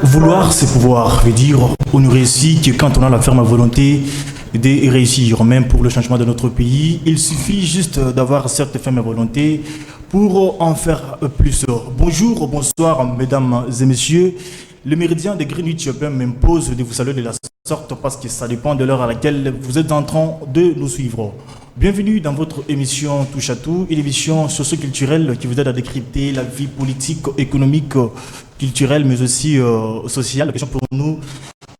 Vouloir, c'est pouvoir. Veut dire, on ne réussit que quand on a la ferme volonté de réussir. Même pour le changement de notre pays, il suffit juste d'avoir cette ferme volonté pour en faire plus. Bonjour, bonsoir, mesdames et messieurs. Le méridien de Greenwich m'impose de vous saluer de la sorte parce que ça dépend de l'heure à laquelle vous êtes en train de nous suivre. Bienvenue dans votre émission Touche à tout, une émission socio-culturelle qui vous aide à décrypter la vie politique, économique, culturelle, mais aussi sociale. La question pour nous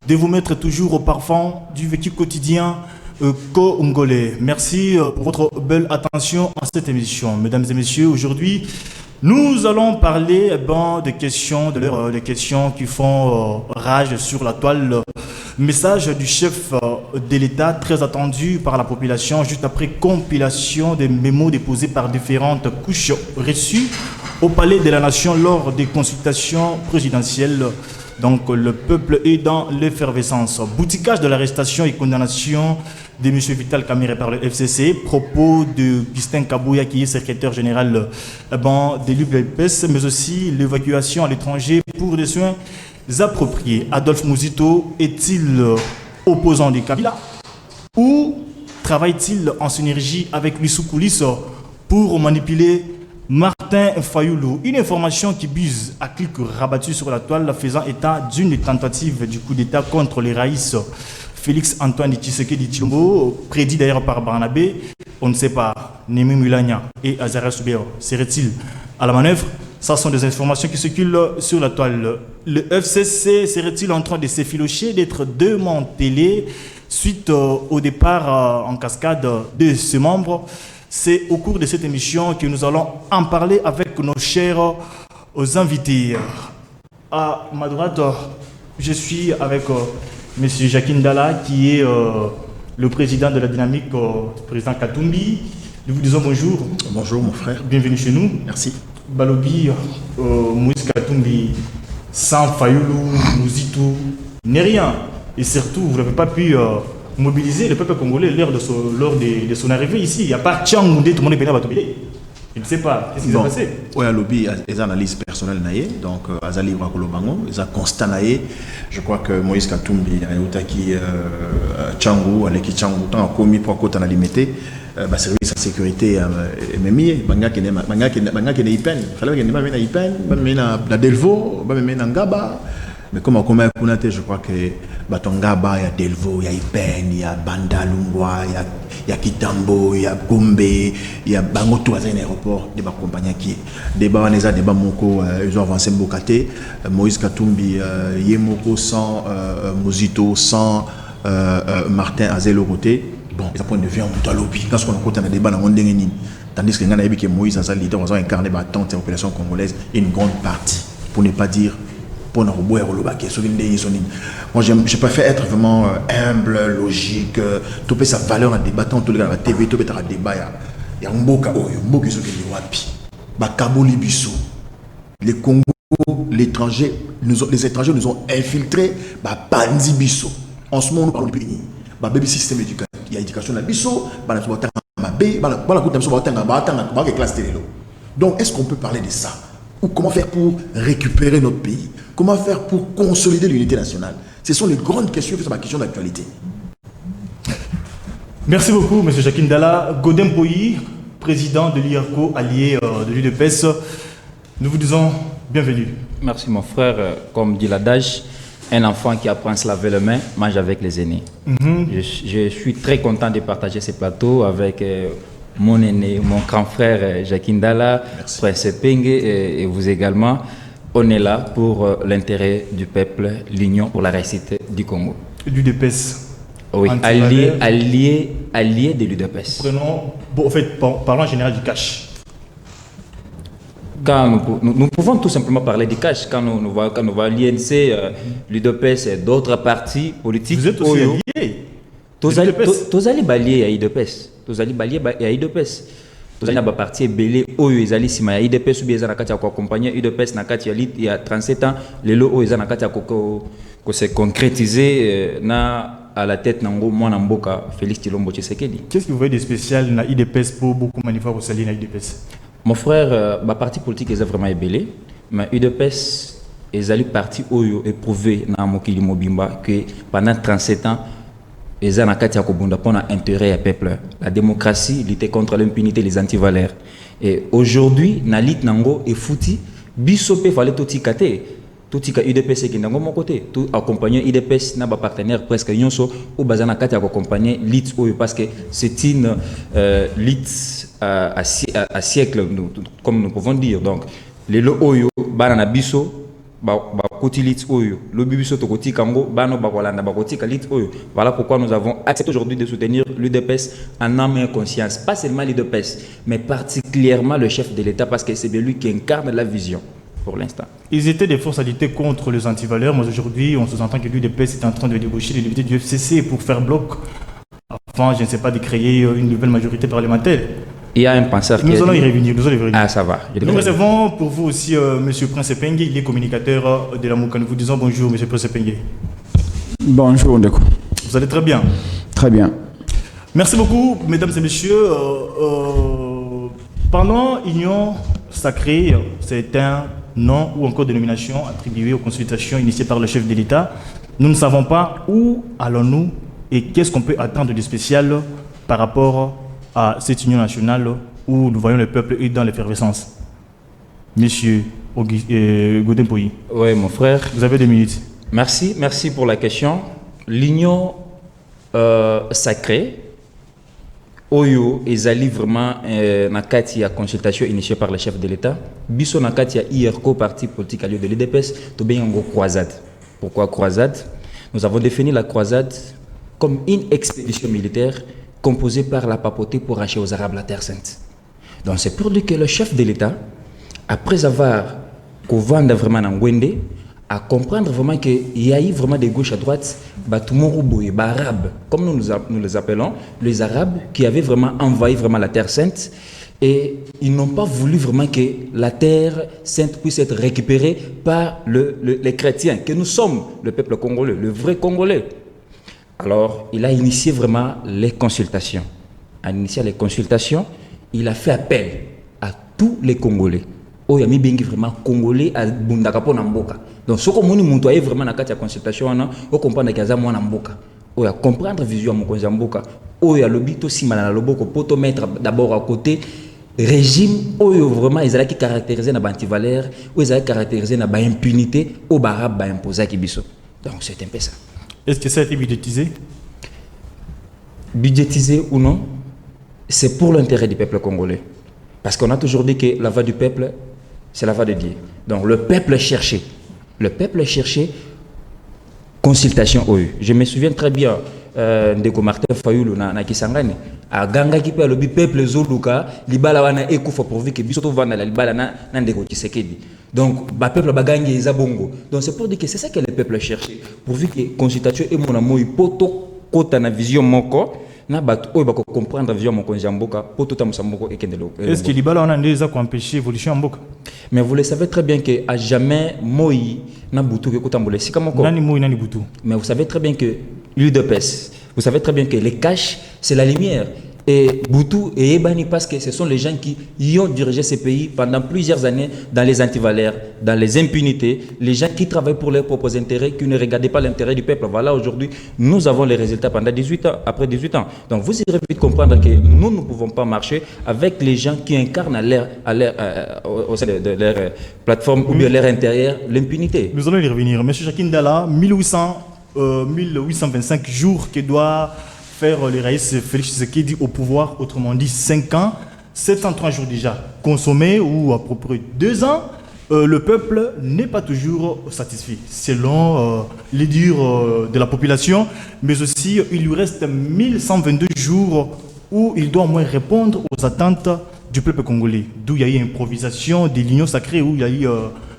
de vous mettre toujours au parfum du vécu quotidien congolais. Merci pour votre belle attention à cette émission. Mesdames et messieurs, aujourd'hui, nous allons parler des questions, des questions qui font rage sur la toile. Message du chef de l'État très attendu par la population juste après compilation des mémos déposés par différentes couches reçues au Palais de la Nation lors des consultations présidentielles. Donc le peuple est dans l'effervescence. Bouticage de l'arrestation et condamnation de M. Vital Kamerhe par le FCC. Propos de Gustin Kabouya qui est secrétaire général de l'UDPS, mais aussi l'évacuation à l'étranger pour des soins appropriés. Adolphe Mouzito est-il opposant de Kabila ou travaille-t-il en synergie avec lui sous coulisses pour manipuler Martin Fayoulou? Une information qui buse à clic rabattu sur la toile faisant état d'une tentative du coup d'État contre les raïs Félix Antoine Tshisekedi Tshilombo, prédit d'ailleurs par Barnabé. On ne sait pas, Némi Mulanya et Azara Soubeo seraient-ils à la manœuvre? Ça sont des informations qui circulent sur la toile. Le FCC serait-il en train de s'effilocher, d'être démantelé suite au départ en cascade de ses membres? C'est au cours de cette émission que nous allons en parler avec nos chers invités. À ma droite, je suis avec M. Jacques Ndala, qui est le président de la dynamique, président Katumbi. Nous vous disons bonjour. Bonjour mon frère. Bienvenue chez nous. Merci. Balobi, Moïse Katumbi, sans Fayoulou, Mouzito, n'est rien. Et surtout, vous n'avez pas pu mobiliser le peuple congolais lors de son arrivée ici. Il n'y a pas Tchangmoundé, tout le monde est venu à Batobile. Je ne sais pas. Qu'est-ce qui s'est passé? Oui, à lobby, les analyses personnelles, donc Azali Wakolobango, les constats. Je crois que Moïse Katumbi, Ayotaki Tchangou, Aleki Tchangou, tant commis pour côté à limité, service de sécurité, Memi, Banga qui n'est Ipen, fallait qu'il n'y ait pas Ipen, la Delvo, Ngaba. Mais comme on a connu, je crois que Batongaba, il y a Delvo, il y a Ipen, il y a Bandalungwa, il y a Kitambo, il y a Gombe, il y a Bangoto à un aéroport, des compagnies qui des Bawanesa, des Bamoko, ils ont avancé Mbokate, Moïse Katumbi, Yemoko sans Mouzito, sans Martin Azelo côté. Bon, ça point de vue en Moutalobi, quand on a côté un débat dans le monde, tandis que Moïse Azali, ils ont incarné la population congolaise, une grande partie, pour ne pas dire. Moi, je préfère être vraiment humble, logique, topé sa valeur en débattant, tout le monde à la TV, tout le monde à débat. Il y a un mboka qui sont les wapi. Bakabo Libiso. Les Congo, les étrangers nous ont infiltrés. Bandi Biso. En ce moment, nous parlons du pays. Baby système éducatif. Il y a éducation de Biso. Donc, est-ce qu'on peut parler de ça? Ou comment faire pour récupérer notre pays? Comment faire pour consolider l'unité nationale? Ce sont les grandes questions qui sont ma question d'actualité. Merci beaucoup, M. Jacques Ndala. Godem Poyi, président de l'IRCO, allié de l'UDPS. Nous vous disons bienvenue. Merci mon frère. Comme dit l'adage, un enfant qui apprend à se laver les mains mange avec les aînés. Je suis très content de partager ce plateau avec mon aîné, mon grand frère Jacques Ndala, Prince Penge et vous également. On est là pour l'intérêt du peuple, l'union pour la réussite du Congo. L'UDPS. Oui, allié de l'UDPS. Parlons en général du cash. Quand nous pouvons tout simplement parler du cash. Quand nous voyons l'INC, l'UDPS et d'autres partis politiques. Vous êtes aussi alliés. Tous allez balayer à l'UDPS. Tous allez balayer à l'UDPS. Tous allez partir belé oyo ezali sima ya IDPS ou bien na kati ya ko accompagner IDPS na kati ya lit il y a 37 ans lelo oyo ezana kati ya ko se concrétiser na à la tête nango mwana mboka Félix Tshilombo Tshisekedi. Qu'est-ce que vous voyez de spécial na IDPS pour beaucoup manifester au sali na IDPS? Mon frère, ma parti politique est vraiment ébellé, mais IDPS ils allaient parti oyo éprouver dans mokili mobimba que pendant 37 ans ils ont intérêt à peuple. La démocratie, lutter contre l'impunité, les antivaleurs. Et aujourd'hui, na lit nango et fouti, bisope fallait tout tikate. Tout tika UDPS qui n'a pas mon côté. Tout accompagner UDPS n'a pas partenaire presque nyonso ou bazana kati accompagner lit parce que c'est une lit à siècle comme nous pouvons dire. Donc les lo oyo banana biso ba koti lit oyo le bibiso to koti kango bano ba kolanda ba koti lit oyo. Voilà pourquoi nous avons accepté aujourd'hui de soutenir l'UDPS en âme et conscience, pas seulement l'UDPS mais particulièrement le chef de l'État parce que c'est lui qui incarne la vision pour l'instant. Ils étaient des forces à lutter contre les antivaleurs, mais aujourd'hui on sous-entend que l'UDPS est en train de débaucher les députés du FCC pour faire bloc afin, je ne sais pas, de créer une nouvelle majorité parlementaire. Il y a un penseur nous allons y revenir, nous allons y revenir. Ah, ça va. Nous recevons pour vous aussi M. Prince Pengue, il est communicateur de la MOUCA. Nous vous disons bonjour, M. Prince Pengue. Bonjour, Ndeko. Vous allez très bien. Très bien. Merci beaucoup, mesdames et messieurs. Pendant Union Sacrée, c'est un nom ou encore dénomination attribuée aux consultations initiées par le chef de l'État. Nous ne savons pas où allons-nous et qu'est-ce qu'on peut attendre de spécial par rapport à cette union nationale où nous voyons le peuple est dans l'effervescence. Monsieur Gaudin Poyi. Oui, mon frère. Vous avez 2 minutes. Merci pour la question. L'union sacrée, Oyo, ils allaient vraiment na kati ya consultation initiée par le chef de l'État. Biso na kati ya IRCO, parti politique allié de l'UDPS, to bien en croisade. Pourquoi croisade? Nous avons défini la croisade comme une expédition militaire composée par la papauté pour racheter aux Arabes la Terre Sainte. Donc c'est pour dire que le chef de l'État, après avoir couvert vraiment en Wende, à comprendre vraiment qu'il y a eu vraiment de gauche à droite, arabes, comme nous les appelons, les Arabes qui avaient vraiment envahi vraiment la Terre Sainte et ils n'ont pas voulu vraiment que la Terre Sainte puisse être récupérée par les chrétiens, que nous sommes le peuple congolais, le vrai Congolais. Alors, il a initié vraiment les consultations. En initiant les consultations, il a fait appel à tous les Congolais. Oh, il y a mis vraiment Congolais à Bundakapo Namboka. Donc, ce que nous avons vraiment dans la consultation, on comprend qu'il y a un Namboka. Oh, il y a comprendre la vision de Namboka. Oh, il y a le but aussi, pour te mettre d'abord à côté régime où vraiment ils allaient caractériser la antivaleur, où ils allaient caractériser la impunité, au barab imposé qui biso. Donc, c'est un peu ça. Est-ce que ça a été budgétisé? Budgétisé ou non, c'est pour l'intérêt du peuple congolais. Parce qu'on a toujours dit que la voix du peuple, c'est la voix de Dieu. Donc le peuple cherchait. Le peuple cherchait consultation OU. Je me souviens très bien de Martin Fayoulou na Kisangani. A Ganga qui peut le peuple Zoluka, libala wana ekufa pourvu que biso to vanda la libala na ndeko Tshisekedi. Donc ba peuple bagangi ezabongo. Donc c'est pour dire que c'est ça que le peuple cherchait. Pourvu que consultation et mon amour poto kota na vision moko na bat oyo bako comprendre vision moko njamboka poto ta musamboko ekendelo. Est-ce que libala wana ndeza ko empêcher l'évolution mboka? Mais vous le savez très bien que à jamais moi na butu ke kotambole sika moko. Nani moi nani butu. Mais vous savez très bien que l'UDPS, vous savez très bien que les caches, c'est la lumière. Et Boutou et Ebani, parce que ce sont les gens qui y ont dirigé ces pays pendant plusieurs années dans les antivaleurs, dans les impunités, les gens qui travaillent pour leurs propres intérêts, qui ne regardaient pas l'intérêt du peuple. Voilà, aujourd'hui, nous avons les résultats pendant 18 ans, après 18 ans. Donc vous irez vite comprendre que nous ne pouvons pas marcher avec les gens qui incarnent au sein de leur plateforme ou bien leur intérieur l'impunité. Nous allons y revenir. Monsieur Jacquin Dalla, 1825 jours que doit faire le Raïs Félix Tshisekedi au pouvoir, autrement dit 5 ans, 703 jours déjà consommés ou à peu près 2 ans, le peuple n'est pas toujours satisfait selon les dires de la population, mais aussi il lui reste 1122 jours où il doit au moins répondre aux attentes du peuple congolais, d'où il y a eu une improvisation de l'Union sacrée, où il y a eu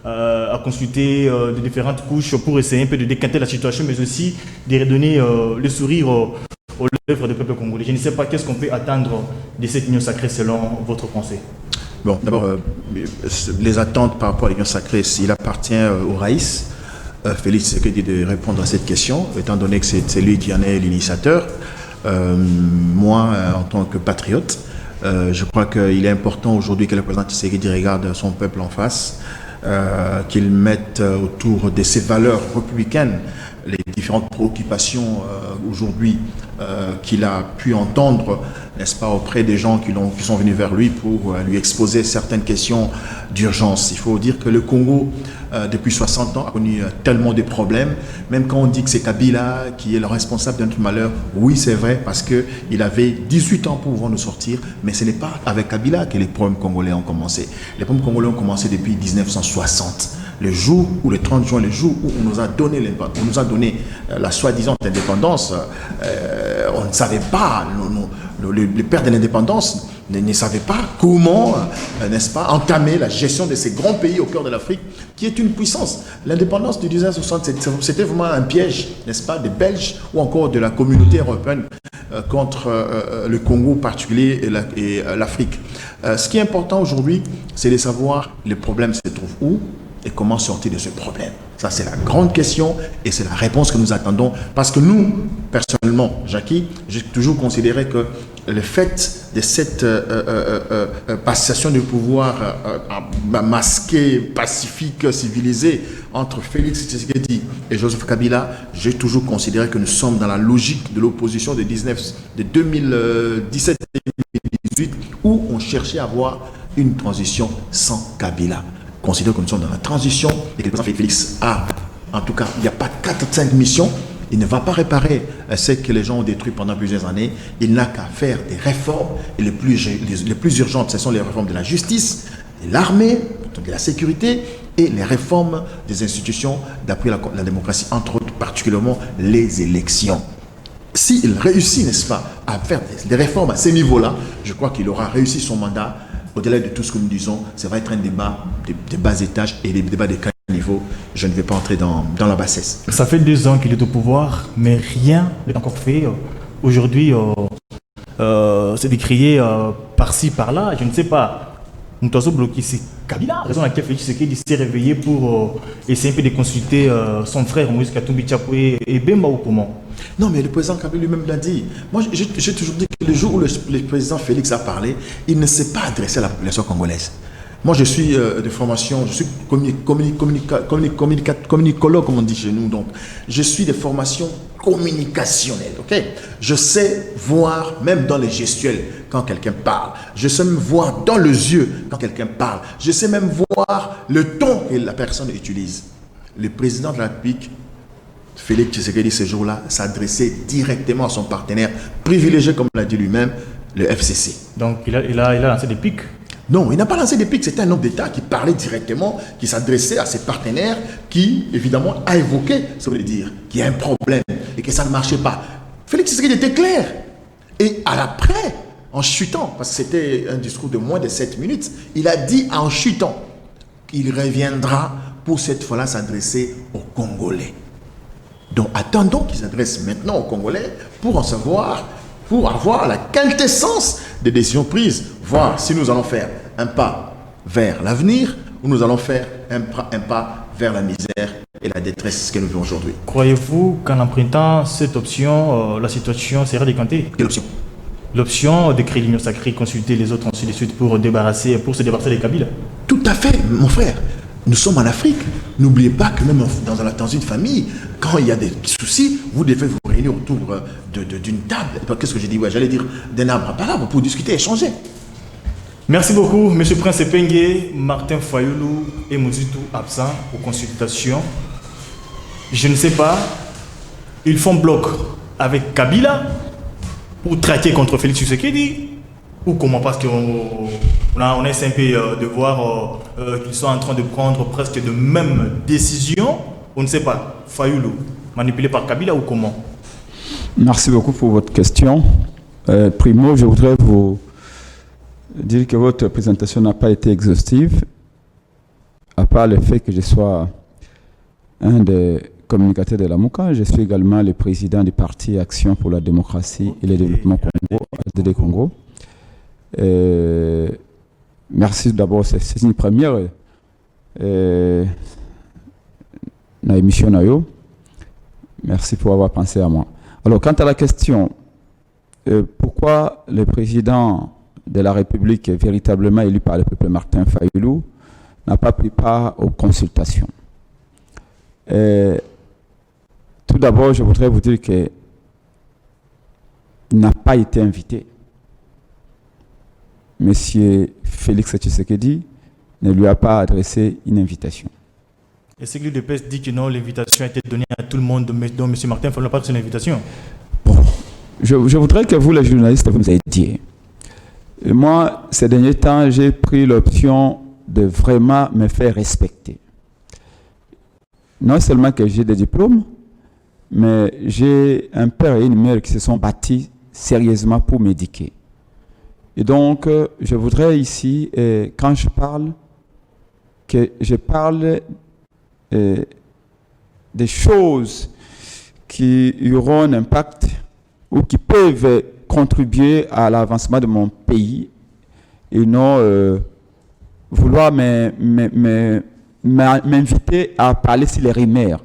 à consulter de différentes couches pour essayer un peu de décanter la situation, mais aussi de redonner le sourire aux lèvres du peuple congolais. Je ne sais pas qu'est-ce qu'on peut attendre de cette union sacrée selon votre pensée. Bon, d'abord, les attentes par rapport à l'union sacrée, il appartient au Raïs, Félix Tshisekedi, de répondre à cette question, étant donné que c'est lui qui en est l'initiateur. Moi, en tant que patriote, je crois qu'il est important aujourd'hui que le président Tshisekedi regarde son peuple en face, qu'il mette autour de ses valeurs républicaines les différentes préoccupations aujourd'hui qu'il a pu entendre, n'est-ce pas, auprès des gens qui sont venus vers lui pour lui exposer certaines questions d'urgence. Il faut dire que le Congo, depuis 60 ans, a connu tellement de problèmes. Même quand on dit que c'est Kabila qui est le responsable de notre malheur, oui, c'est vrai, parce qu'il avait 18 ans pour pouvoir nous sortir, mais ce n'est pas avec Kabila que les problèmes congolais ont commencé. Les problèmes congolais ont commencé depuis 1960. Le jour où, le 30 juin, le jour où on nous a donné la soi-disant indépendance, on ne savait pas, les pères de l'indépendance ne savaient pas comment, n'est-ce pas, entamer la gestion de ces grands pays au cœur de l'Afrique, qui est une puissance. L'indépendance de 1960, c'était vraiment un piège, n'est-ce pas, des Belges ou encore de la communauté européenne contre le Congo particulier et l'Afrique. Ce qui est important aujourd'hui, c'est de savoir les problèmes se trouvent où et comment sortir de ce problème. Ça, c'est la grande question et c'est la réponse que nous attendons. Parce que nous, personnellement, Jackie, j'ai toujours considéré que le fait de cette passation de pouvoir masquée, pacifique, civilisée entre Félix Tshisekedi et Joseph Kabila, j'ai toujours considéré que nous sommes dans la logique de l'opposition de 2017-2018 où on cherchait à avoir une transition sans Kabila. Considère que nous sommes dans la transition et que le président Félix a, en tout cas, il n'y a pas 4-5 missions. Il ne va pas réparer ce que les gens ont détruit pendant plusieurs années. Il n'a qu'à faire des réformes. Et les plus urgentes, ce sont les réformes de la justice, de l'armée, de la sécurité et les réformes des institutions d'appui à la démocratie, entre autres, particulièrement les élections. S'il réussit, n'est-ce pas, à faire des réformes à ces niveaux-là, je crois qu'il aura réussi son mandat. Au-delà de tout ce que nous disons, ça va être un débat de bas étage et des débats de quel niveau. Je ne vais pas entrer dans la bassesse. Ça fait 2 ans qu'il est au pouvoir, mais rien n'est encore fait. Aujourd'hui, c'est décrié par-ci, par-là. Je ne sais pas. Nous sommes bloqués. C'est Kabila. La raison à laquelle Félix Tshisekedi s'est réveillé pour essayer un peu de consulter son frère Moïse Katumbi Tchapoué et Bemba ou comment. Non, mais le président Kabila lui-même l'a dit. Moi, j'ai toujours dit que le jour où le président Félix a parlé, il ne s'est pas adressé à la population congolaise. Moi, je suis de formation, je suis communicologue, comme on dit chez nous. Donc, je suis de formation communicationnelle. Ok, je sais voir, même dans les gestuels, quand quelqu'un parle. Je sais même voir dans les yeux quand quelqu'un parle. Je sais même voir le ton que la personne utilise. Le président de la République, Félix Tshisekedi, ce jour-là, s'adressait directement à son partenaire privilégié, comme l'a dit lui-même, le FCC. Donc, il a lancé des pics. Non, il n'a pas lancé des pics. C'était un homme d'État qui parlait directement, qui s'adressait à ses partenaires, qui, évidemment, a évoqué, ça veut dire, qu'il y a un problème et que ça ne marchait pas. Félix Tshisekedi était clair. Et à l'après, en chutant, parce que c'était un discours de moins de 7 minutes, il a dit en chutant qu'il reviendra pour cette fois-là s'adresser aux Congolais. Donc, attendons qu'ils s'adressent maintenant aux Congolais pour en savoir, pour avoir la quintessence des décisions prises, voir si nous allons faire un pas vers l'avenir ou nous allons faire un pas vers la misère et la détresse que nous vivons aujourd'hui. Croyez-vous qu'en empruntant cette option, la situation sera décantée? Quelle option? L'option de créer l'union sacrée, consulter les autres ainsi de suite pour se débarrasser des Kabila. Tout à fait, mon frère. Nous sommes en Afrique. N'oubliez pas que même dans une famille, quand il y a des soucis, vous devez vous réunir autour d'une table. Qu'est-ce que j'ai dit? Ouais, j'allais dire d'un arbre à palabre pour discuter, échanger. Merci beaucoup, M. Prince Pengue, Martin Fayoulou et Mouzoutou absents aux consultations. Je ne sais pas, ils font bloc avec Kabila pour traquer contre Félix Tshisekedi ou comment? Parce qu'on essaie un peu de voir qu'ils sont en train de prendre presque de mêmes décisions. On ne sait pas. Fayoulou, manipulé par Kabila ou comment? Merci beaucoup pour votre question. Primo, je voudrais vous dire que votre présentation n'a pas été exhaustive, à part le fait que je sois un des communicateurs de la MOUCA. Je suis également le président du parti Action pour la démocratie et le développement Congo, ADD Congo. Merci d'abord, c'est une première dans l'émission Nayo. Merci pour avoir pensé à moi. Alors, quant à la question, pourquoi le président de la République est véritablement élu par le peuple Martin Fayoulou, n'a pas pris part aux consultations. Tout d'abord, je voudrais vous dire qu'il n'a pas été invité. Monsieur Félix Tshisekedi ne lui a pas adressé une invitation. Et ce que l'UDPS dit que non, l'invitation a été donnée à tout le monde, dont M. Martin Fayulu n'a pas reçu l'invitation. Bon, je voudrais que vous, les journalistes, vous nous aidiez. Et moi, ces derniers temps, j'ai pris l'option de vraiment me faire respecter. Non seulement que j'ai des diplômes, mais j'ai un père et une mère qui se sont bâtis sérieusement pour m'éduquer. Et donc, je voudrais ici, quand je parle, que je parle des choses qui auront un impact ou qui peuvent contribuer à l'avancement de mon pays et non vouloir m'inviter à parler sur les rumeurs.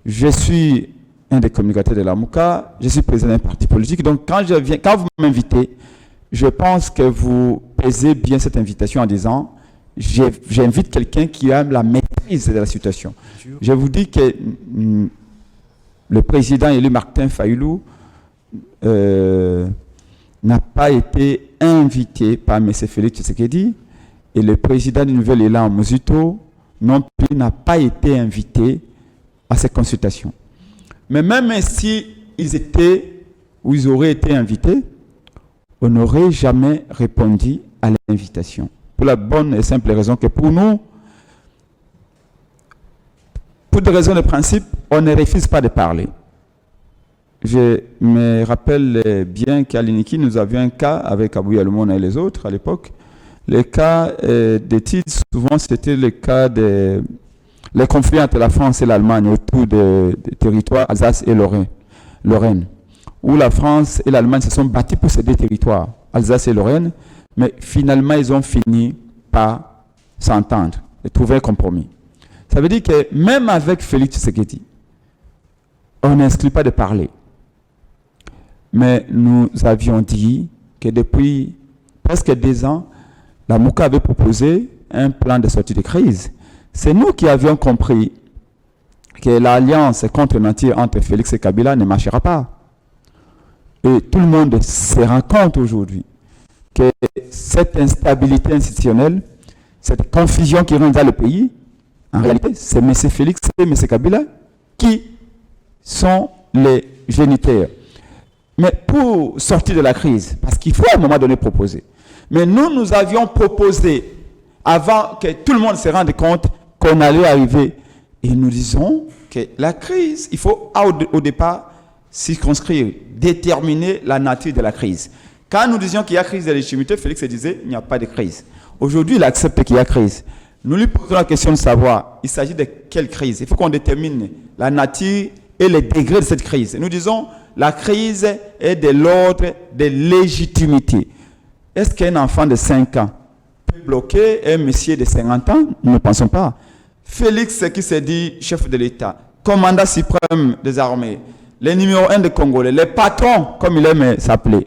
Je suis un des communicateurs de la MOUCA, je suis président d'un parti politique, donc quand vous m'invitez, je pense que vous pesez bien cette invitation en disant j'invite quelqu'un qui a la maîtrise de la situation. Je vous dis que le président élu Martin Fayulu n'a pas été invité par M. Félix Tshisekedi et le président du Nouvel Élan Mouzito non plus n'a pas été invité à ces consultations. Mais même si ils étaient ou ils auraient été invités, on n'aurait jamais répondu à l'invitation. Pour la bonne et simple raison que pour nous, pour des raisons de principe, on ne refuse pas de parler. Je me rappelle bien qu'à l'INIKI, nous avions un cas avec Abou Yaloumona et les autres à l'époque. Le cas des titres, souvent c'était le cas des conflits entre la France et l'Allemagne autour des territoires Alsace et Lorraine, où la France et l'Allemagne se sont battus pour ces deux territoires, Alsace et Lorraine, mais finalement ils ont fini par s'entendre et trouver un compromis. Ça veut dire que même avec Félix Tshisekedi, on n'inscrit pas de parler. Mais nous avions dit que depuis presque 2 ans, la MOUCA avait proposé un plan de sortie de crise. C'est nous qui avions compris que l'alliance contre nature entre Félix et Kabila ne marchera pas. Et tout le monde se rend compte aujourd'hui que cette instabilité institutionnelle, cette confusion qui rend dans le pays, en réalité, c'est M. Félix et M. Kabila qui sont les géniteurs. Mais pour sortir de la crise, parce qu'il faut à un moment donné proposer. Mais nous avions proposé, avant que tout le monde se rende compte qu'on allait arriver. Et nous disons que la crise, il faut au départ circonscrire, déterminer la nature de la crise. Quand nous disions qu'il y a crise de légitimité, Félix disait il n'y a pas de crise. Aujourd'hui, il accepte qu'il y a crise. Nous lui posons la question de savoir, il s'agit de quelle crise? Il faut qu'on détermine la nature et les degrés de cette crise. Nous disons, la crise est de l'ordre de légitimité. Est-ce qu'un enfant de 5 ans peut bloquer un monsieur de 50 ans? Nous ne pensons pas. Félix, qui s'est dit chef de l'État, commandant suprême des armées, le numéro 1 des Congolais, le patron, comme il aime s'appeler,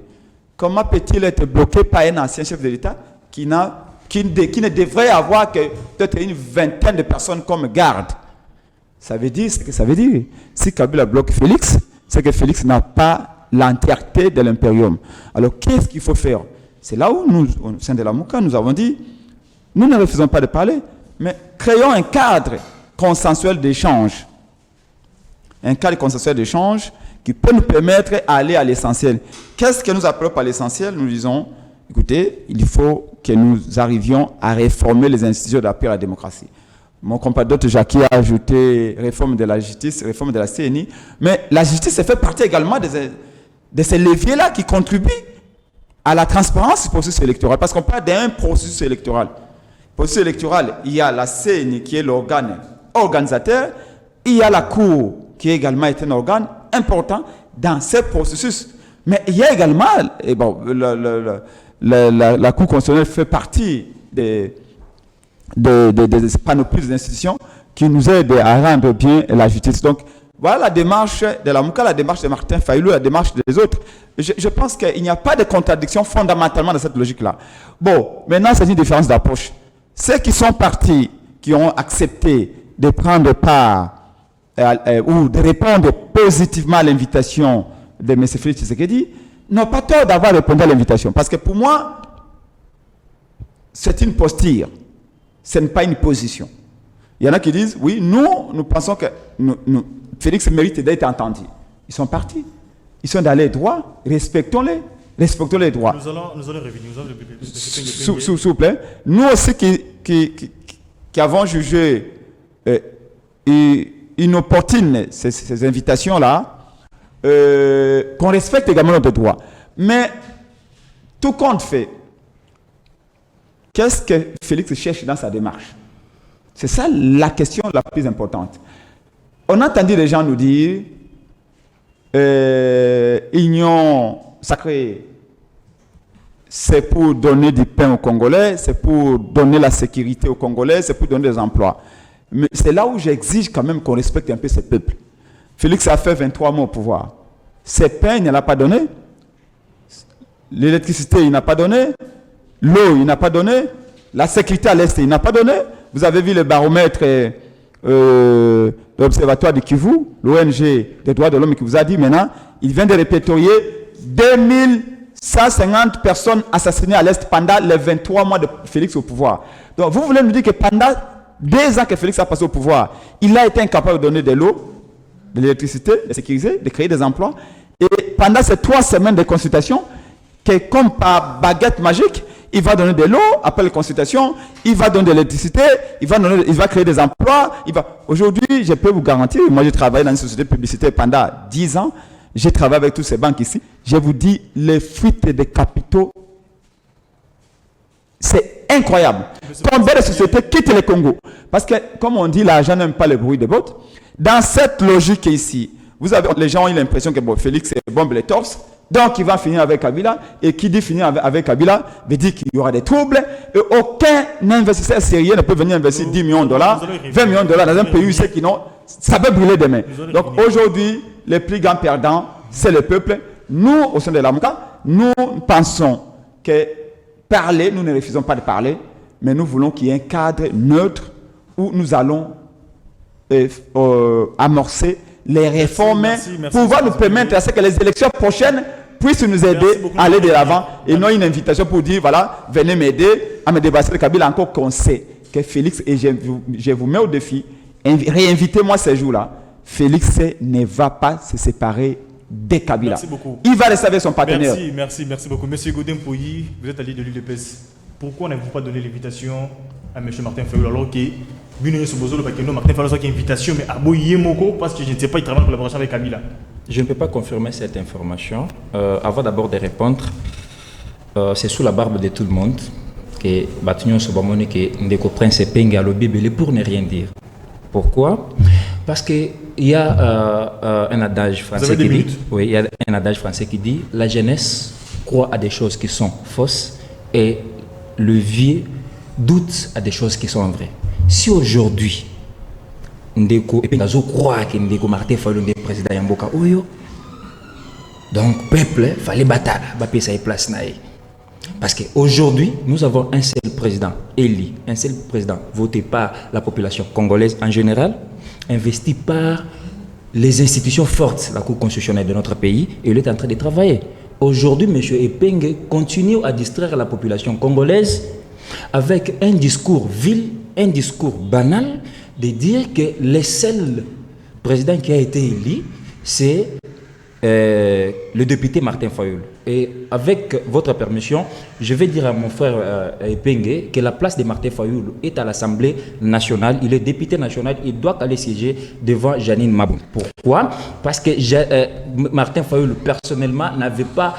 comment peut-il être bloqué par un ancien chef de l'État qui ne devrait avoir que peut-être une vingtaine de personnes comme garde? Ça veut dire ce que ça veut dire. Si Kabila bloque Félix, c'est que Félix n'a pas l'entièreté de l'impérium. Alors qu'est-ce qu'il faut faire? C'est là où nous, au sein de la MOUCA, nous avons dit, nous ne refusons pas de parler, mais créons un cadre consensuel d'échange. Un cadre consensuel d'échange qui peut nous permettre d'aller à l'essentiel. Qu'est-ce que nous appelons par l'essentiel? Nous disons, écoutez, il faut que nous arrivions à réformer les institutions d'appui à la démocratie. Mon compatriote Jackie a ajouté réforme de la justice, réforme de la CNI, mais la justice fait partie également de ces leviers-là qui contribuent à la transparence du processus électoral, parce qu'on parle d'un processus électoral. Le processus électoral, il y a la CNI qui est l'organe organisateur, il y a la Cour qui également est un organe important dans ce processus. Mais il y a également, et bon, la Cour constitutionnelle fait partie des panoplies des institutions qui nous aident à rendre bien la justice. Donc, voilà la démarche de la MOUCA, la démarche de Martin Fayulu, la démarche des autres. Je pense qu'il n'y a pas de contradiction fondamentalement dans cette logique-là. Bon, maintenant, c'est une différence d'approche. Ceux qui sont partis qui ont accepté de prendre part ou de répondre positivement à l'invitation de M. Félix Tshisekedi n'ont pas tort d'avoir répondu à l'invitation. Parce que pour moi, c'est une posture, ce n'est pas une position. Il y en a qui disent, oui, nous pensons que Félix mérite d'être entendu. Ils sont partis. Ils sont dans les droits, respectons-les. Respectons les droits. Nous allons revenir. S'il vous plaît. Nous aussi qui avons jugé inopportunes ces invitations-là, qu'on respecte également nos droits. Mais tout compte fait, qu'est-ce que Félix cherche dans sa démarche? C'est ça la question la plus importante. On a entendu les gens nous dire union sacrée, c'est pour donner du pain aux Congolais, c'est pour donner la sécurité aux Congolais, c'est pour donner des emplois. Mais c'est là où j'exige quand même qu'on respecte un peu ce peuple. Félix a fait 23 mois au pouvoir. Ses pains, il ne l'a pas donné. L'électricité, il n'a pas donné. L'eau, il n'a pas donné. La sécurité à l'Est, il n'a pas donné. Vous avez vu le baromètre de l'Observatoire du Kivu, l'ONG des droits de l'homme qui vous a dit maintenant, il vient de répertorier 2150 personnes assassinées à l'Est pendant les 23 mois de Félix au pouvoir. Donc vous voulez nous dire que pendant 2 ans que Félix a passé au pouvoir, il a été incapable de donner de l'eau, de l'électricité, de sécuriser, de créer des emplois. Et pendant ces 3 semaines de consultation, que comme par baguette magique, il va donner de l'eau, après les consultations, il va donner de l'électricité, il va créer des emplois. Aujourd'hui, je peux vous garantir, moi j'ai travaillé dans une société publicitaire pendant 10 ans, j'ai travaillé avec toutes ces banques ici, je vous dis, les fuites de capitaux, c'est incroyable. Combien de sociétés quittent le Congo? Parce que, comme on dit, l'argent n'aime pas le bruit des bottes. Dans cette logique ici, vous avez, les gens ont eu l'impression que Félix bombe les torses, donc il va finir avec Kabila, et qui dit finir avec Kabila veut dire qu'il y aura des troubles, et aucun investisseur sérieux ne peut venir investir 10 millions de dollars, 20 millions de dollars dans un pays où c'est qui non, ça peut brûler demain. Donc aujourd'hui, les plus grands perdants, c'est le peuple. Nous, au sein de l'AMCA, nous pensons que parler, nous ne refusons pas de parler, mais nous voulons qu'il y ait un cadre neutre où nous allons amorcer les réformes pour pouvoir nous permettre à ce que les élections prochaines puissent nous aider à aller de l'avant et non une invitation pour dire voilà, venez m'aider à me débarrasser de Kabila, encore qu'on sait que Félix, et je vous mets au défi, réinvitez-moi ces jours-là, Félix ne va pas se séparer de Kabila. Merci beaucoup. Il va rester avec son partenaire. Merci beaucoup. Monsieur Godin Pouilly, vous êtes allé de l'UDPS. Pourquoi n'avez-vous pas donné l'invitation à M. Martin Fayulu alors que Martin Fayulu a une invitation, mais à Boyemoko, parce que je ne sais pas, il travaille en collaboration avec Kabila. Je ne peux pas confirmer cette information. Avant d'abord de répondre, c'est sous la barbe de tout le monde que Batignon Sobamone, que Ndeko Prince Penge à l'Obébélé pour ne rien dire. Pourquoi? Parce qu'il y a un adage français qui dit, oui, il y a un adage français qui dit la jeunesse croit à des choses qui sont fausses et le vieux doute à des choses qui sont vraies. Si aujourd'hui Ndeko et Pengazo croient que Ndeko Martin Fayulu est président Yamboka Oyo, donc peuple fallait battre, baper sa place naïe. Parce qu'aujourd'hui, nous avons un seul président élu, un seul président voté par la population congolaise en général, investi par les institutions fortes, la Cour constitutionnelle de notre pays, et il est en train de travailler. Aujourd'hui, M. Epenge continue à distraire la population congolaise avec un discours vil, un discours banal, de dire que le seul président qui a été élu, c'est le député Martin Fayulu. Et avec votre permission, je vais dire à mon frère Epenge que la place de Martin Fayulu est à l'Assemblée nationale. Il est député national, il doit aller siéger devant Janine Mabou. Pourquoi? Parce que Martin Fayulu, personnellement, n'avait pas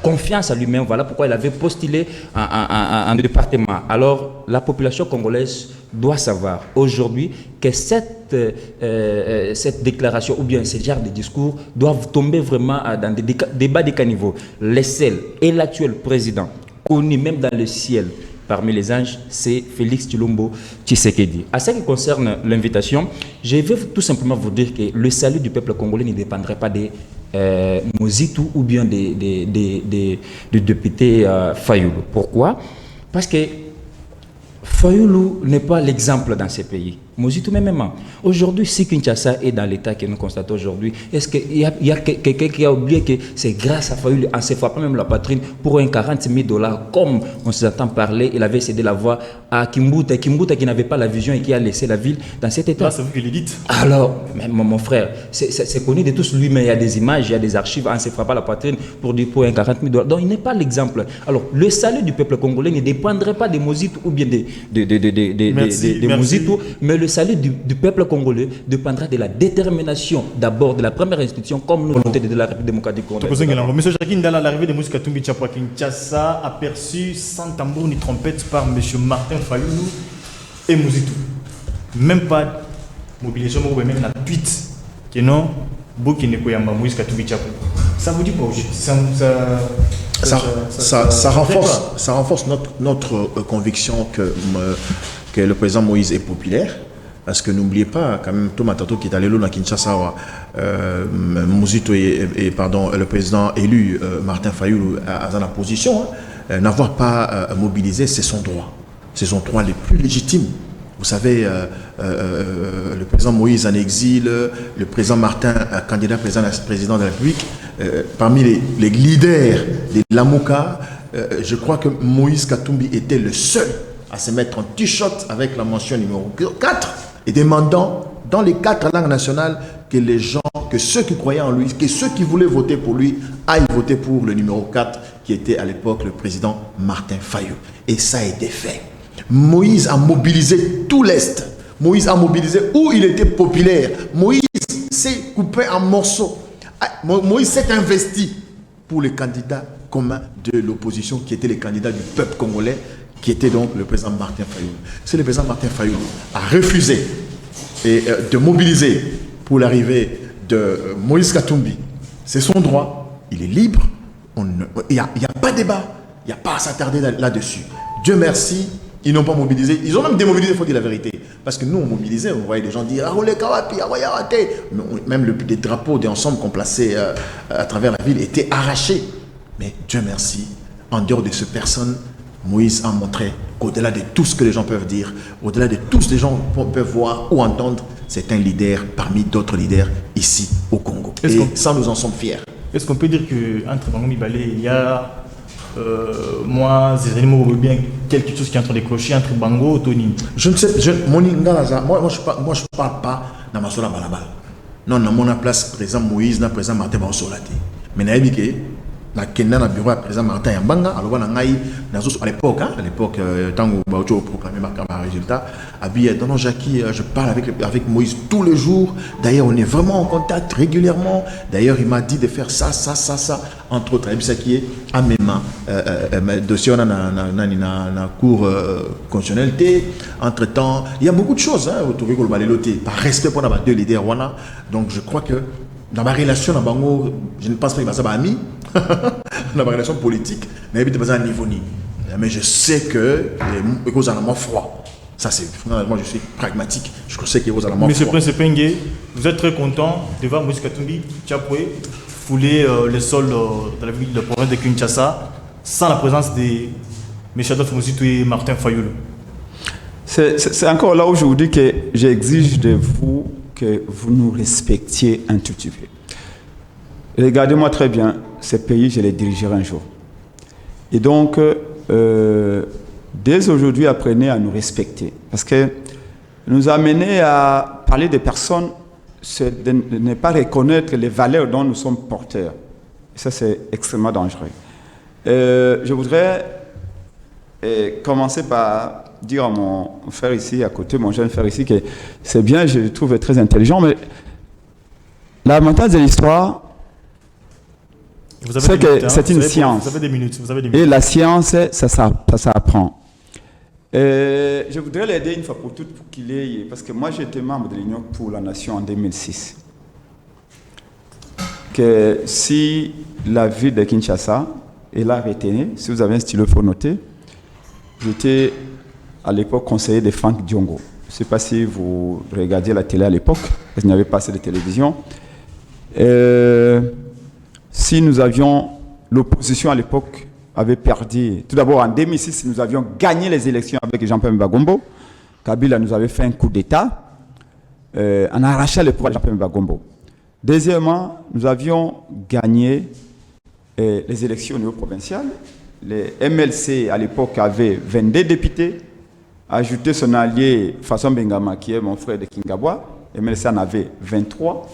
confiance à lui-même. Voilà pourquoi il avait postulé un département. Alors, la population congolaise doit savoir aujourd'hui que cette déclaration ou bien ce genre de discours doivent tomber vraiment dans des débats de caniveau. Le seul et l'actuel président connu même dans le ciel parmi les anges, c'est Félix Tshilombo Tshisekedi. À ce qui concerne l'invitation, je vais tout simplement vous dire que le salut du peuple congolais ne dépendrait pas des Mozitu ou bien du député Fayulu. Pourquoi? Parce que Fayoulou n'est pas l'exemple dans ces pays. Mozito même. Aujourd'hui, si Kinshasa est dans l'état que nous constatons aujourd'hui, est-ce qu'il y a quelqu'un qui a oublié que c'est grâce à Fayoulou, en se frappant même la poitrine pour un 40 000 $, comme on s'entend parler, il avait cédé la voix à Kimbuta qui n'avait pas la vision et qui a laissé la ville dans cet état. Là, c'est vous qui l'édite. Alors, mon frère, c'est connu de tous, lui, mais il y a des images, il y a des archives en se frappant la poitrine pour un 40 000 $. Donc, il n'est pas l'exemple. Alors, le salut du peuple congolais ne dépendrait pas des Mozito ou bien des Mozito, mais le salut du peuple congolais dépendra de la détermination d'abord de la première institution comme nous volonté de la République démocratique congolaise. Monsieur Jacquin, dans l'arrivée de Moïse Katumbi Tchapwa Kinshasa, aperçu sans tambour ni trompette par monsieur Martin Fayoulou et Mozito. Même pas mobilisation, même la tweet que non, Bokine Koyamba Moïse Katumbi Tchapwa. Ça vous dit pas aujourd'hui? Ça renforce notre conviction que le président Moïse est populaire. Parce que n'oubliez pas, quand même, Thomas Tato qui est allé là à Kinshasa, Mozito le président élu Martin Fayoulou dans la position, n'avoir pas mobilisé, c'est son droit. C'est son droit le plus légitime. Vous savez, le président Moïse en exil, le président Martin, candidat président de la République, parmi les leaders de l'Amouka, je crois que Moïse Katumbi était le seul à se mettre en t-shirt avec la mention numéro 4 et demandant dans les 4 langues nationales que ceux qui croyaient en lui, que ceux qui voulaient voter pour lui aillent voter pour le numéro 4 qui était à l'époque le président Martin Fayoulou. Et ça a été fait. Moïse a mobilisé tout l'Est. Moïse a mobilisé où il était populaire. Moïse s'est coupé en morceaux. Moïse s'est investi pour les candidats communs de l'opposition qui étaient les candidats du peuple congolais, qui était donc le président Martin Fayoulou. C'est le président Martin Fayoulou a refusé de mobiliser pour l'arrivée de Moïse Katumbi. C'est son droit, il est libre, il n'y a pas de débat, il n'y a pas à s'attarder là-dessus. Dieu merci, ils n'ont pas mobilisé, ils ont même démobilisé, il faut dire la vérité. Parce que nous, on mobilisait, on voyait des gens dire « Arole Kawapi, Aroyarate ». Même des drapeaux d'ensemble qu'on plaçait à travers la ville étaient arrachés. Mais Dieu merci, en dehors de ces personnes, Moïse a montré qu'au-delà de tout ce que les gens peuvent dire, au-delà de tout ce que les gens peuvent voir ou entendre, c'est un leader parmi d'autres leaders ici au Congo. Et ça, nous en sommes fiers. Est-ce qu'on peut dire qu'entre Bango Mibale, il y a, moi, bien quelque chose qui est en train de clocher entre Bango et Tony? Je ne sais, moi je parle pas dans ma sola balabal. Non, dans mon place, président Moïse, dans président Martin Baosolati. Mais n'a dit na kenda na bureau à président Martin Yambanga alors à l'époque tant que Baocho proclamé ma résultat habillé dans Jackie, je parle avec Moïse tous les jours. D'ailleurs on est vraiment en contact régulièrement. D'ailleurs il m'a dit de faire ça entre autres ça qui est à mes mains dossier na cour constitutionnelle. Entre temps il y a beaucoup de choses autour de Baleloté par respect pour les deux leaders wana. Donc je crois que dans ma relation à Bango, je ne pense pas qu'il va être ami. Dans ma relation politique, mais il pas à niveau ni. Mais je sais que les causes en moins froid. Ça c'est moi je suis pragmatique. Je sais qu'il y a moins froid. Monsieur Prince Pengue, vous êtes très content de voir Moïse Katumbi Tchapwe fouler le sol de la ville de province de Kinshasa sans la présence de M. Adolphe Mozito et Martin Fayoulou. C'est encore là où je vous dis que j'exige de vous que vous nous respectiez un tout petit peu. Regardez-moi très bien, ces pays, je les dirigerai un jour. Et donc, dès aujourd'hui, apprenez à nous respecter. Parce que nous amener à parler des personnes, c'est de ne pas reconnaître les valeurs dont nous sommes porteurs. Et ça, c'est extrêmement dangereux. Je voudrais commencer par dire à mon frère ici, à côté, mon jeune frère ici, que c'est bien, je le trouve très intelligent, mais l'avantage de l'histoire, c'est que c'est une science. Vous avez des minutes. Et la science, ça s'apprend. Je voudrais l'aider une fois pour toutes pour qu'il ait... Parce que moi, j'étais membre de l'Union pour la Nation en 2006. Que si la ville de Kinshasa est là retenue, si vous avez un stylo, il faut noter. J'étais à l'époque conseiller de Franck Diongo. Je ne sais pas si vous regardiez la télé à l'époque, parce qu'il n'y avait pas assez de télévision. Si nous avions l'opposition à l'époque avait perdu. Tout d'abord, en 2006, nous avions gagné les élections avec Jean-Pierre Mbagombo. Kabila nous avait fait un coup d'État en arrachant le pouvoir de Jean-Pierre Mbagombo. Deuxièmement, nous avions gagné les élections au niveau provincial. Les MLC, à l'époque, avaient 22 députés. Ajouté son allié Fasson Bengama, qui est mon frère de Kingabwa, MLC en avait 23.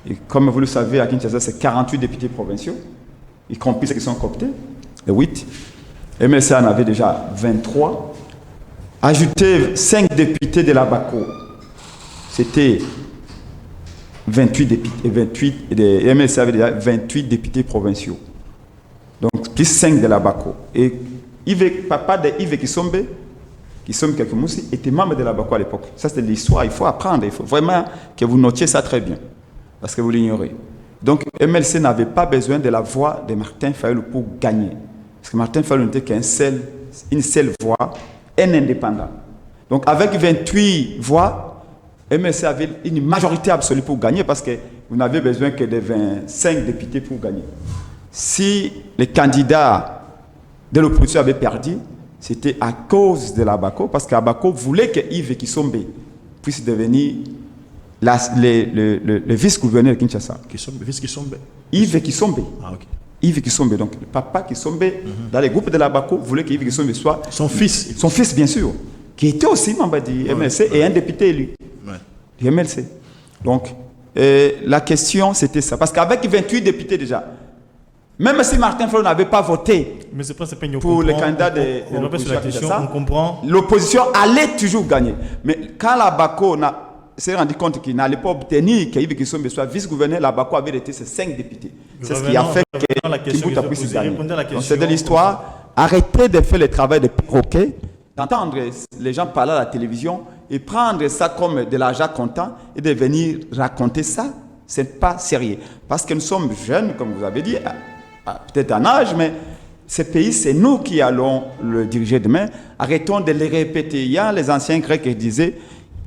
Et comme vous le savez, à Kinshasa, c'est 48 députés provinciaux, y compris ceux qui sont cooptés, les 8. MLC en avait déjà 23. Ajouté 5 députés de la BACO, c'était 28 députés. Et MLC avait déjà 28 députés provinciaux. Donc, plus 5 de la BACO. Et papa de Yves Kisombe, qui sommes quelques moussis, était membre de la BACO à l'époque. Ça, c'est l'histoire, il faut apprendre, il faut vraiment que vous notiez ça très bien, parce que vous l'ignorez. Donc, MLC n'avait pas besoin de la voix de Martin Fayulu pour gagner. Parce que Martin Fayulu n'était qu'une seule voix, un indépendant. Donc, avec 28 voix, MLC avait une majorité absolue pour gagner, parce que vous n'avez besoin que de 25 députés pour gagner. Si les candidats de l'opposition avaient perdu, c'était à cause de la BACO, parce qu'Abako voulait que Yves Kisombe puisse devenir le vice-gouverneur de Kinshasa. Yves Kisombe. Ah, ok. Yves Kisombe, donc le papa Kisombe, dans les groupes de la BACO, voulait que Yves Kisombe soit son fils. Son fils, bien sûr, qui était aussi membre du MLC et un député élu du MLC. Donc, la question, c'était ça. Parce qu'avec 28 députés déjà, même si Martin Fayulu n'avait pas voté pour le candidat de l'opposition, l'opposition allait toujours gagner. Mais quand la BACO s'est rendu compte qu'il n'allait pas obtenir qu'Yves Kisombe soit vice-gouverneur, la BACO avait été ses 5 députés. C'est ce qui a fait que Kibuta puisse gagner. Donc c'est de l'histoire. Arrêtez de faire le travail de perroquet, d'entendre les gens parler à la télévision et prendre ça comme de l'argent comptant et de venir raconter ça. Ce n'est pas sérieux. Parce que nous sommes jeunes, comme vous avez dit, peut-être en âge, mais ce pays, c'est nous qui allons le diriger demain. Arrêtons de le répéter. Il y a les anciens Grecs qui disaient,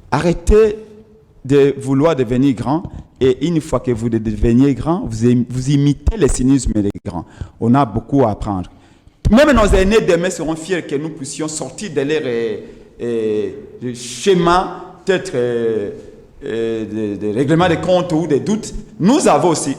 arrêtez de vouloir devenir grand, et une fois que vous deveniez grand, vous imitez le cynisme des grands. On a beaucoup à apprendre. Même nos aînés demain seront fiers que nous puissions sortir de leur schéma, peut-être des règlements de compte ou des doutes. Nous avons aussi.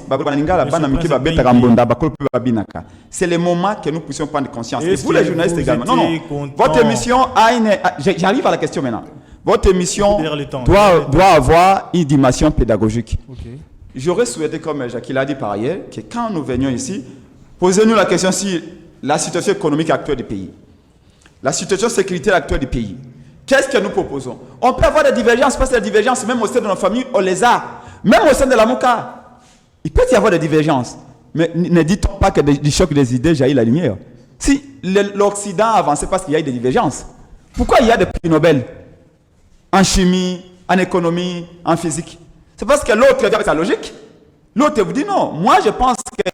C'est le moment que nous puissions prendre conscience. Et vous, les journalistes également. Non. Votre émission a une. J'arrive à la question maintenant. Votre émission doit avoir une dimension pédagogique. Okay. J'aurais souhaité, comme Jacques l'a dit par ailleurs, que quand nous venions ici, posez-nous la question sur la situation économique actuelle du pays, la situation sécuritaire actuelle du pays. Qu'est-ce que nous proposons? On peut avoir des divergences, parce que les divergences, même au sein de nos familles, on les a. Même au sein de la MOCA, il peut y avoir des divergences. Mais ne dit-on pas que du choc des idées jaillit la lumière? Si l'Occident avançait parce qu'il y a eu des divergences, pourquoi il y a des prix Nobel en chimie, en économie, en physique? C'est parce que l'autre vient avec sa logique. L'autre vous dit non, moi je pense que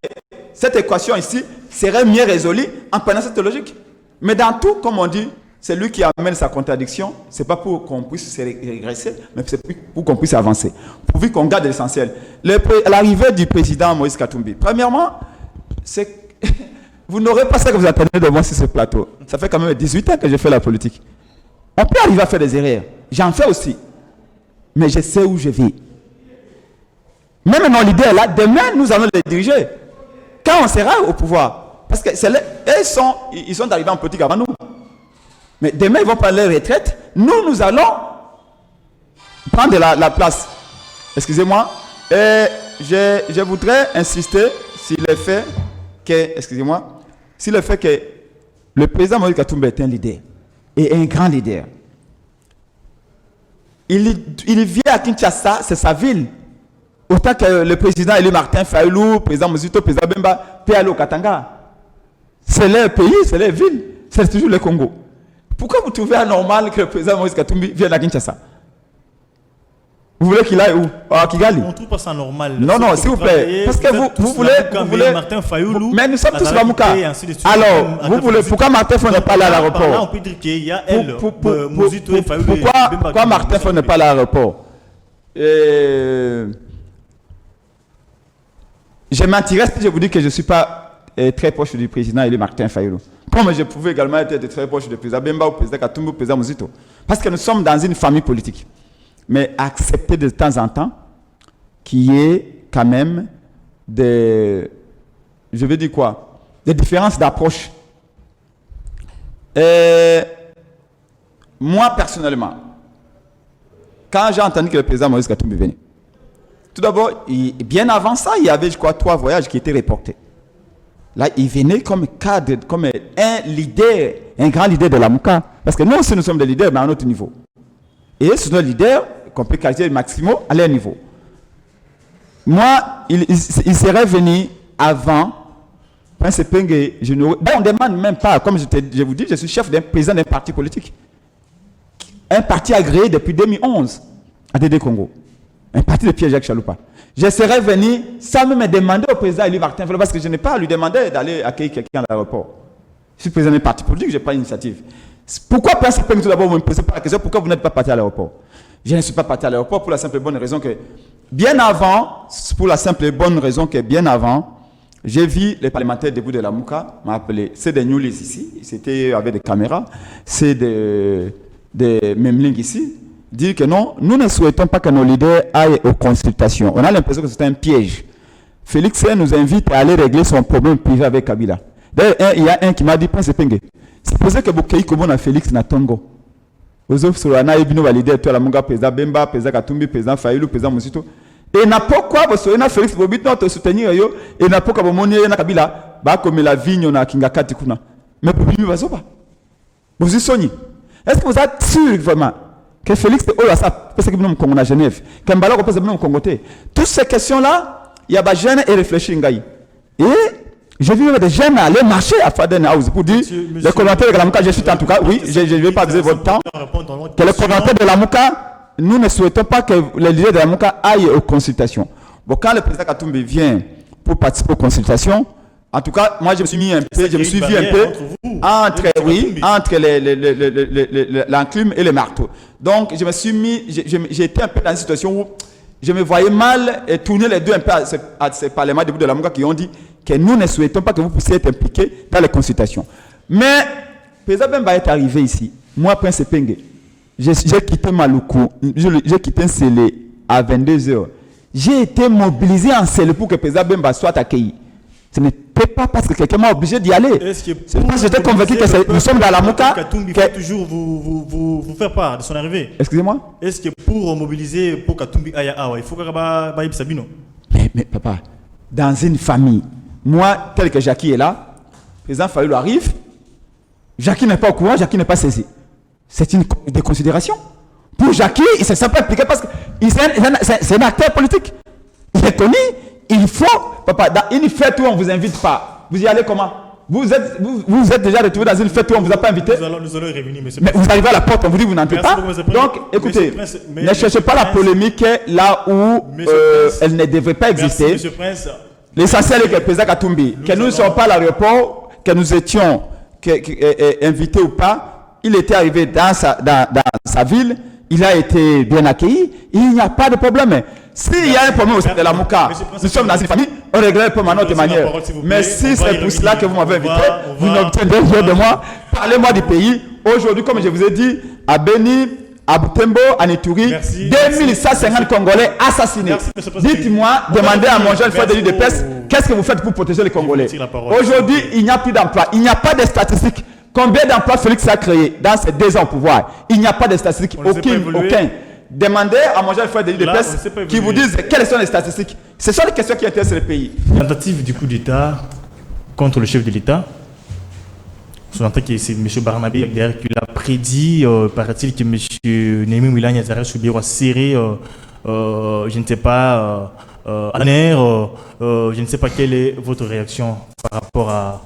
cette équation ici serait mieux résolue en prenant cette logique. Mais dans tout, comme on dit, c'est lui qui amène sa contradiction. Ce n'est pas pour qu'on puisse se régresser, mais c'est pour qu'on puisse avancer. Pourvu qu'on garde l'essentiel. L'arrivée du président Moïse Katumbi. Premièrement, vous n'aurez pas ça que vous attendez de moi sur ce plateau. Ça fait quand même 18 ans que je fais la politique. On peut arriver à faire des erreurs. J'en fais aussi. Mais je sais où je vais. Même nos leaders là, demain nous allons les diriger. Quand on sera au pouvoir. Parce que ils sont arrivés en politique avant nous. Mais demain ils vont prendre leur retraite. Nous allons prendre la place. Excusez-moi. Je voudrais insister sur le fait que, le président Moïse Katumbi est un leader. Et un grand leader. Il vient à Kinshasa, c'est sa ville. Autant que le président élu Martin Fayulu, le président Mouzito, le président Bemba, peut aller au Katanga. C'est leur pays, c'est leur ville. C'est toujours le Congo. Pourquoi vous trouvez anormal que le président Moïse Katumbi vienne à Kinshasa? Vous voulez qu'il aille où? À Kigali? On ne trouve pas ça normal. Non, s'il vous plaît. Parce que vous voulez. Martin Fayulu. Mais nous sommes tous Bamouka. Alors, vous voulez. Pourquoi Martin Fayulu n'est pas allé à l'aéroport? Là, on peut dire qu'il y a elle, Mouzito et Fayulu. Pourquoi Martin Fayulu n'est pas allé à l'aéroport? Je mentirais si je vous dis que je ne suis pas très proche du président élu Martin Fayulu. Comme je pouvais également être très proche du président Bemba, ou président Katumbi, ou président Muzito. Parce que nous sommes dans une famille politique. Mais accepter de temps en temps qu'il y ait quand même des différences d'approche. Moi, personnellement, quand j'ai entendu que le président Moïse Katumbi venait, tout d'abord, bien avant ça, il y avait, je crois, 3 voyages qui étaient reportés. Là, il venait comme cadre, comme un leader, un grand leader de la Mouka. Parce que nous aussi, nous sommes des leaders, mais à notre niveau. Et ce sont des leaders qu'on peut qualifier Maximo à leur niveau. Moi, il serait venu avant Prince Penge. On ne demande même pas, comme je vous dis, je suis chef d'un président d'un parti politique. Un parti agréé depuis 2011 à Dédé Congo. Un parti de Pierre-Jacques Chaloupa. Je serais venu sans me demander au président élu Martin Fayulu, parce que je n'ai pas à lui demander d'aller accueillir quelqu'un à l'aéroport. Je suis président d'un parti politique, je prends l'initiative. Pourquoi Prince Penge, tout d'abord, vous me posez pas la question, pourquoi vous n'êtes pas parti à l'aéroport? Je ne suis pas parti à l'aéroport pour la simple et bonne raison que, bien avant, j'ai vu les parlementaires debout de la Mouka m'appeler. C'est des Newlis ici, c'était avec des caméras, c'est des Memling ici, dire que non, nous ne souhaitons pas que nos leaders aillent aux consultations. On a l'impression que c'est un piège. Félix nous invite à aller régler son problème privé avec Kabila. D'ailleurs, il y a un qui m'a dit, Prince Penge, c'est posé que Bokei Komona Félix na Tongo. Aux autres, sur la Ibino validé, toi la Munga, président Bemba, président Katumbi, président Fayulu, président Mosito. Et n'a pas quoi, vous savez, Félix Bobit, non, te soutenir, et n'a pas quoi, vous monier, na Kabila, bah, comme la vigne, na Kingakati Kuna. Mais pour lui, vas-y pas. Vous y soignez. Est-ce que vous êtes sûr, vraiment, que Félix est au ça, parce que nous sommes Congo à Genève, que Mbala, on peut se mettre au Congo. Toutes ces questions-là, il y a des jeunes et réfléchir, et j'ai vu des jeunes aller marcher à Faden House pour dire les commentaires de la Mouka, je suis en tout cas, oui, je ne vais pas abuser votre temps, que les commentaires de la Mouka, nous ne souhaitons pas que les leaders de la Mouka aillent aux consultations. Bon, quand le président Katumbi vient pour participer aux consultations, en tout cas, moi je me suis mis un peu, je me suis vu un peu entre l'enclume et le marteau. Donc je me suis mis, j'ai été un peu dans une situation où je me voyais mal et tourner les deux un peu à ces parlements debout de la Mouka qui ont dit que nous ne souhaitons pas que vous puissiez être impliqués dans les consultations. Mais, le président Bemba est arrivé ici. Moi, Prince Penge, j'ai quitté Maluku, j'ai quitté Nsele à 22h. J'ai été mobilisé en Nsele pour que le président Bemba soit accueilli. Ce n'était pas parce que quelqu'un m'a obligé d'y aller. C'est parce que j'étais convaincu que nous sommes dans la Mouka. Katumbi faut toujours vous faire part de son arrivée. Excusez-moi? Est-ce que pour mobiliser pour Katumbi aille à Awa, il faut que Baïb Sabino? Mais papa, dans une famille, moi, tel que Jackie est là, le président Fayulu arrive, Jackie n'est pas au courant, Jackie n'est pas saisi. C'est une déconsidération. Pour Jackie, il s'est simplement impliqué parce que c'est un acteur politique. Il est connu, il faut, papa, dans une fête où on ne vous invite pas, vous y allez comment? Vous êtes déjà retrouvé dans une fête où on ne vous a pas invité. Nous allons revenir, monsieur. Mais vous arrivez à la porte, on vous dit que vous n'entrez pas. Donc, écoutez, ne cherchez pas la polémique là où elle ne devrait pas exister. Merci, monsieur Prince. L'essentiel est que le président Katumbi, que nous ne sommes pas à l'aéroport, que nous étions invités ou pas, il était arrivé dans sa ville, il a été bien accueilli, il n'y a pas de problème. S'il y a un problème au sein de la Mouka, nous sommes dans une famille, on règle le problème à notre manière. Mais si c'est pour cela que vous m'avez invité, vous n'obtenez rien de moi, parlez-moi du pays. Aujourd'hui, comme je vous ai dit, à Beni, à Butembo, à Ituri, 2150 Congolais assassinés. Dites-moi, demandez à mon jeune frère de l'UDPS, qu'est-ce que vous faites pour protéger les Congolais? Aujourd'hui, il n'y a plus d'emploi, il n'y a pas de statistiques. Combien d'emplois Félix a créé dans ces 2 ans au pouvoir? Il n'y a pas de statistiques, aucun. Demandez à mon jeune frère de l'UDPS qui vous disent quelles sont les statistiques. Ce sont les questions qui intéressent le pays. Tentative du coup d'État contre le chef de l'État. On entend que c'est M. Barnabé qui l'a prédit, paraît-il que M. Némi Mouila Niazaré Soubiro a serré, je ne sais pas, à l'air. Je ne sais pas quelle est votre réaction par rapport à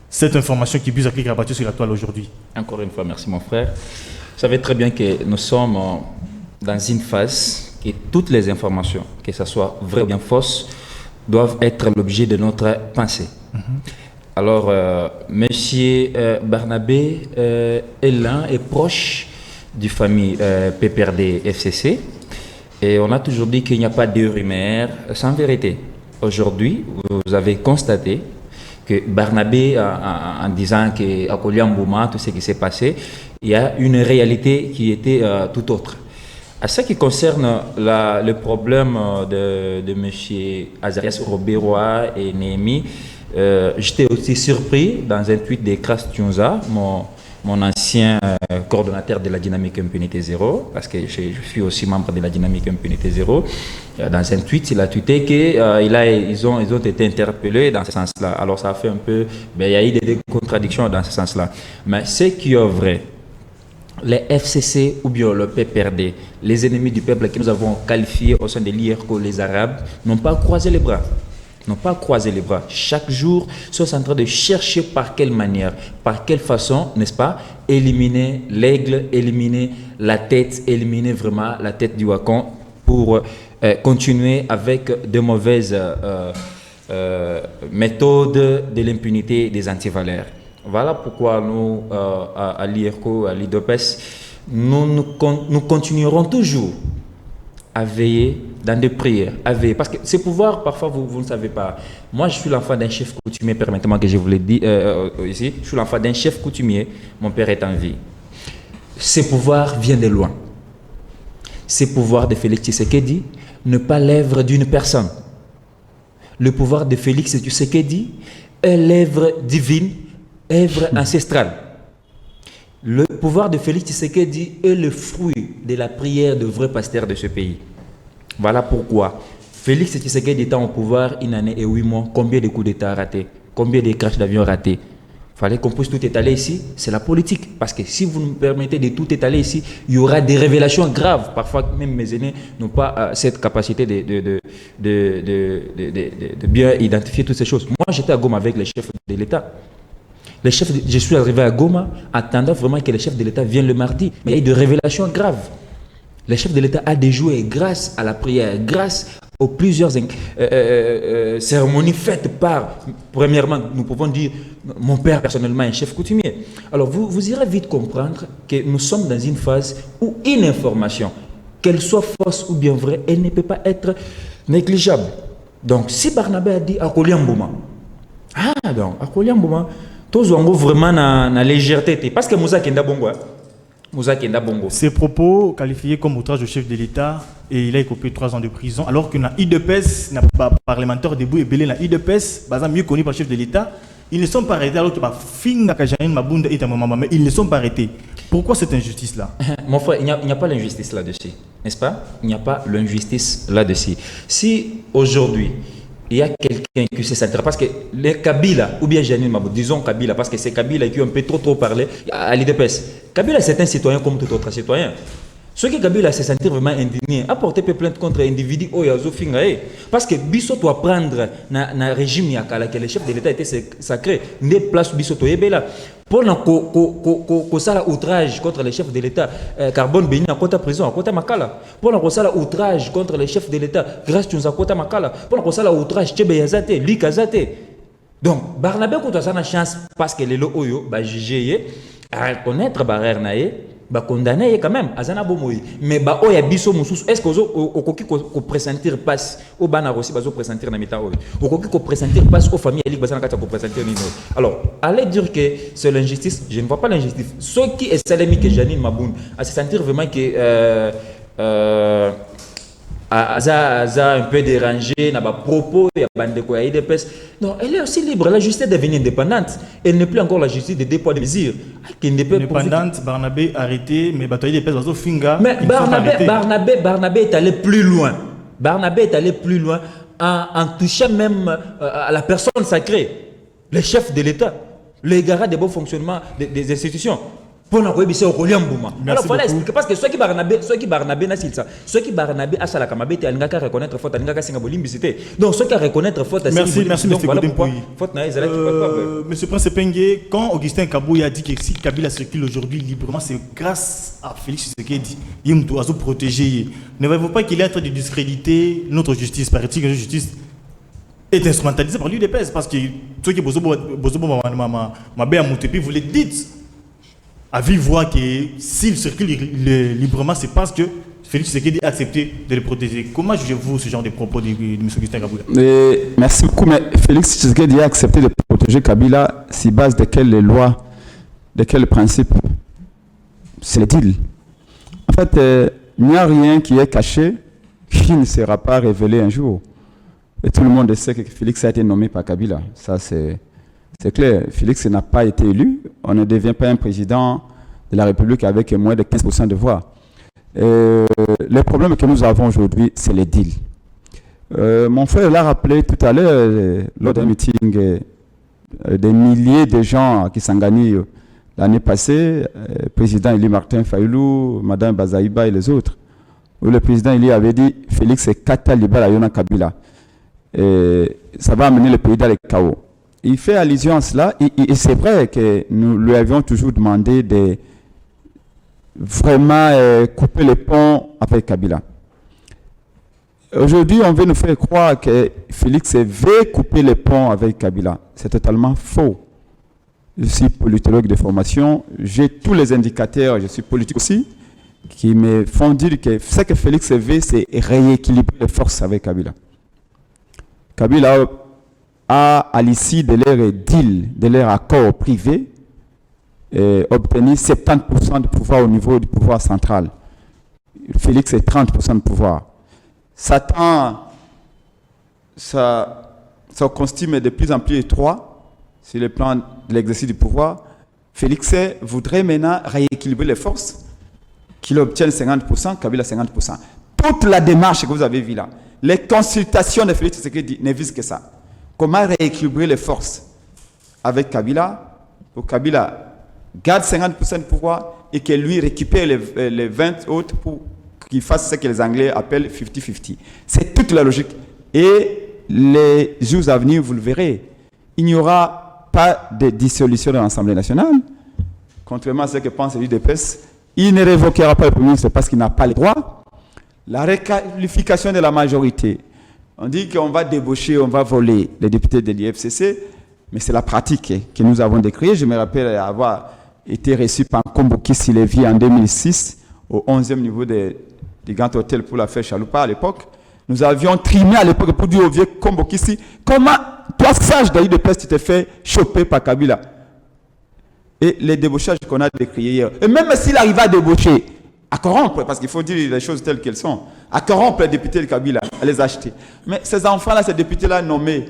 cette information qui vise à cliquer rabattu sur la toile aujourd'hui. Encore une fois, merci mon frère. Vous savez très bien que nous sommes dans une phase que toutes les informations, que ce soit vraies ou bien fausses, doivent être l'objet de notre pensée. Alors, M. Barnabé est proche du famille PPRD FCC et on a toujours dit qu'il n'y a pas de rumeurs sans vérité. Aujourd'hui, vous avez constaté que Barnabé, en disant qu'à Koliambouma, tout ce qui s'est passé, il y a une réalité qui était tout autre. À ce qui concerne le problème de M. Azarias Robérois et Néhémie, j'étais aussi surpris dans un tweet de Kras Tunza, mon ancien coordonnateur de la Dynamique Impunité Zéro, parce que je suis aussi membre de la Dynamique Impunité Zéro. Dans un tweet, il a tweeté qu'ils ont été interpellés dans ce sens-là. Alors ça a fait un peu... il y a eu des contradictions dans ce sens-là. Mais ce qui est vrai, les FCC ou bien le PPRD, les ennemis du peuple que nous avons qualifiés au sein de l'IRCO, les Arabes, n'ont pas croisé les bras. Chaque jour, ils sont en train de chercher par quelle manière, par quelle façon, n'est-ce pas, éliminer l'aigle, éliminer la tête, éliminer vraiment la tête du Wakon pour continuer avec de mauvaises méthodes de l'impunité des antivaleurs. Voilà pourquoi nous, à l'IRCO, à l'IDOPES, nous continuerons toujours à veiller dans des prières, à veiller. Parce que ces pouvoirs, parfois, vous ne savez pas. Moi, je suis l'enfant d'un chef coutumier, permettez-moi que je vous le dise ici. Je suis l'enfant d'un chef coutumier, mon père est en vie. Ces pouvoirs viennent de loin. Ces pouvoirs de Félix Tshisekedi ne pas l'œuvre d'une personne. Le pouvoir de Félix Tshisekedi est l'œuvre divine, œuvre ancestrale. Le pouvoir de Félix Tshisekedi est le fruit de la prière de vrais pasteurs de ce pays. Voilà pourquoi Félix Tshisekedi étant au pouvoir une année et 8 mois, combien de coups d'État ratés, combien de crashs d'avions ratés. Il fallait qu'on puisse tout étaler ici, c'est la politique. Parce que si vous nous permettez de tout étaler ici, il y aura des révélations graves. Parfois, même mes aînés n'ont pas cette capacité de bien identifier toutes ces choses. Moi, j'étais à Goma avec les chefs de l'État. Je suis arrivé à Goma, attendant vraiment que les chefs de l'État viennent le mardi. Mais il y a eu des révélations graves. Le chef de l'État a déjoué grâce à la prière, grâce aux plusieurs cérémonies faites par, premièrement, nous pouvons dire, mon père personnellement est chef coutumier. Alors vous irez vite comprendre que nous sommes dans une phase où une information, qu'elle soit fausse ou bien vraie, elle ne peut pas être négligeable. Donc si Barnabé a dit à Koliambouma, donc à Koliambouma, tous ont vraiment la légèreté, parce que Moussa Kenda Bongo. Ces propos qualifiés comme outrage au chef de l'État et il a écopé 3 ans de prison alors que na IDPS n'a pas parlementaire debout et belé na IDPS, mieux connu par le chef de l'État, ils ne sont pas arrêtés alors que mais ils ne sont pas arrêtés. Pourquoi cette injustice là? Mon frère, il n'y a pas l'injustice là-dessus, n'est-ce pas? Il n'y a pas l'injustice là-dessus. Si aujourd'hui il y a quelqu'un qui se s'intéresse, parce que les Kabila, ou bien Janine Mabou, disons Kabila, parce que c'est Kabila qui ont un peu trop parlé à l'IDPS. Kabila, c'est un citoyen comme tout autre citoyen. Ceux qui Kabila se sentir vraiment indigné, apporter plainte contre un individu, parce que Bisso doit prendre un régime que le chef de l'État était sacré, ne place Bisso to Ebela. Pour ça outrage contre les chefs de l'État, Carbone Béni à Kota prison, à Kota Makala. Pour ça outrage contre les chefs de l'État, grâce à Kota Makala. Pour ça outrage Tchebe Yazate, Likazate. Donc, Barnabé, quand on a une chance, parce que les loyo, jugé, à reconnaître Barère Naé, condamné quand même, Azana Bomoui. Mais Oya Bisso Moussous, est-ce qu'on pressentir passe au Bana aussi, pressentir na mita oyo. Qu'on pressentir passe aux familles, alors, allez dire que c'est l'injustice, je ne vois pas l'injustice. Ce qui est Salemi que Janine Maboun, à se sentir vraiment que Aza un peu dérangé, n'a pas propos, il y a bande de quoi, non, elle est aussi libre, la justice est devenue indépendante. Elle n'est plus encore la justice de dépôt de mesures. Indépendante, Barnabé arrêté, mais bataille des pèses, Finga. Mais Barnabé est allé plus loin. Barnabé est allé plus loin en touchant même à la personne sacrée, les chefs de l'État, les garants de bon fonctionnement des institutions. Alors, il fallait expliquer parce que ceux qui Barnabé n'a ça. Ceux qui Barnabé a ça la kamabé, il y a reconnaître faute, il y a limbicité. Donc ceux qui reconnaître faute, merci monsieur Godempoui. Monsieur Prince Pengue, quand Augustin Kabouya a dit que si Kabila circule aujourd'hui librement, c'est grâce à Félix Tshisekedi. Il doit se protéger. Ne voyez-vous pas qu'il est en train de discréditer notre justice? Paraît-il que la justice est instrumentalisée par l'UDPS parce que ceux qui vous le dites. À vive voix que s'il circule librement, c'est parce que Félix Tshisekedi a accepté de le protéger. Comment jugez-vous ce genre de propos de M. Augustin Kabila? Merci beaucoup, mais Félix Tshisekedi a accepté de protéger Kabila sur base de quelles lois, de quels principes? C'est le deal. En fait, il n'y a rien qui est caché qui ne sera pas révélé un jour. Et tout le monde sait que Félix a été nommé par Kabila. Ça, c'est clair. Félix n'a pas été élu. On ne devient pas un président de la République avec moins de 15% de voix. Le problème que nous avons aujourd'hui, c'est les deals. Mon frère l'a rappelé tout à l'heure, lors d'un meeting, des milliers de gens qui s'engagent l'année passée, le président Eli Martin Fayoulou, Mme Bazaïba et les autres, où le président Eli avait dit Félix est Kata Libala Yona Kabila. Et ça va amener le pays dans le chaos. Il fait allusion à cela, et c'est vrai que nous lui avions toujours demandé de vraiment couper les ponts avec Kabila. Aujourd'hui, on veut nous faire croire que Félix veut couper les ponts avec Kabila. C'est totalement faux. Je suis politologue de formation, j'ai tous les indicateurs, je suis politique aussi, qui me font dire que ce que Félix veut, c'est rééquilibrer les forces avec Kabila. Kabila a, à l'issue de leur deal, de leur accord privé, obtenu 70% de pouvoir au niveau du pouvoir central. Félix est 30% de pouvoir. Satan, son costume est de plus en plus étroit sur le plan de l'exercice du pouvoir. Félix voudrait maintenant rééquilibrer les forces, qu'il obtienne 50%, Kabila 50%. Toute la démarche que vous avez vue là, les consultations de Félix Tshisekedi ne visent que ça. Comment rééquilibrer les forces avec Kabila, pour Kabila garde 50% de pouvoir et que lui récupère les 20 autres pour qu'il fasse ce que les Anglais appellent 50-50. C'est toute la logique. Et les jours à venir, vous le verrez, il n'y aura pas de dissolution de l'Assemblée nationale, contrairement à ce que pense l'UDPS. Il ne révoquera pas le Premier ministre parce qu'il n'a pas le droit. La requalification de la majorité. On dit qu'on va débaucher, on va voler les députés de l'IFCC, mais c'est la pratique que nous avons décriée. Je me rappelle avoir été reçu par Kombo Kissi-Lévy en 2006, au 11e niveau du Grand Hôtel pour la fête Chaloupa à l'époque. Nous avions trimé à l'époque pour dire au vieux Kombo Kissi, comment, toi sage de l'UDPS, tu t'es fait choper par Kabila? Et les débauchages qu'on a décriés hier. Et même s'il arrive à débaucher, à corrompre, parce qu'il faut dire les choses telles qu'elles sont, à corrompre les députés de Kabila, à les acheter. Mais ces enfants-là, ces députés-là nommés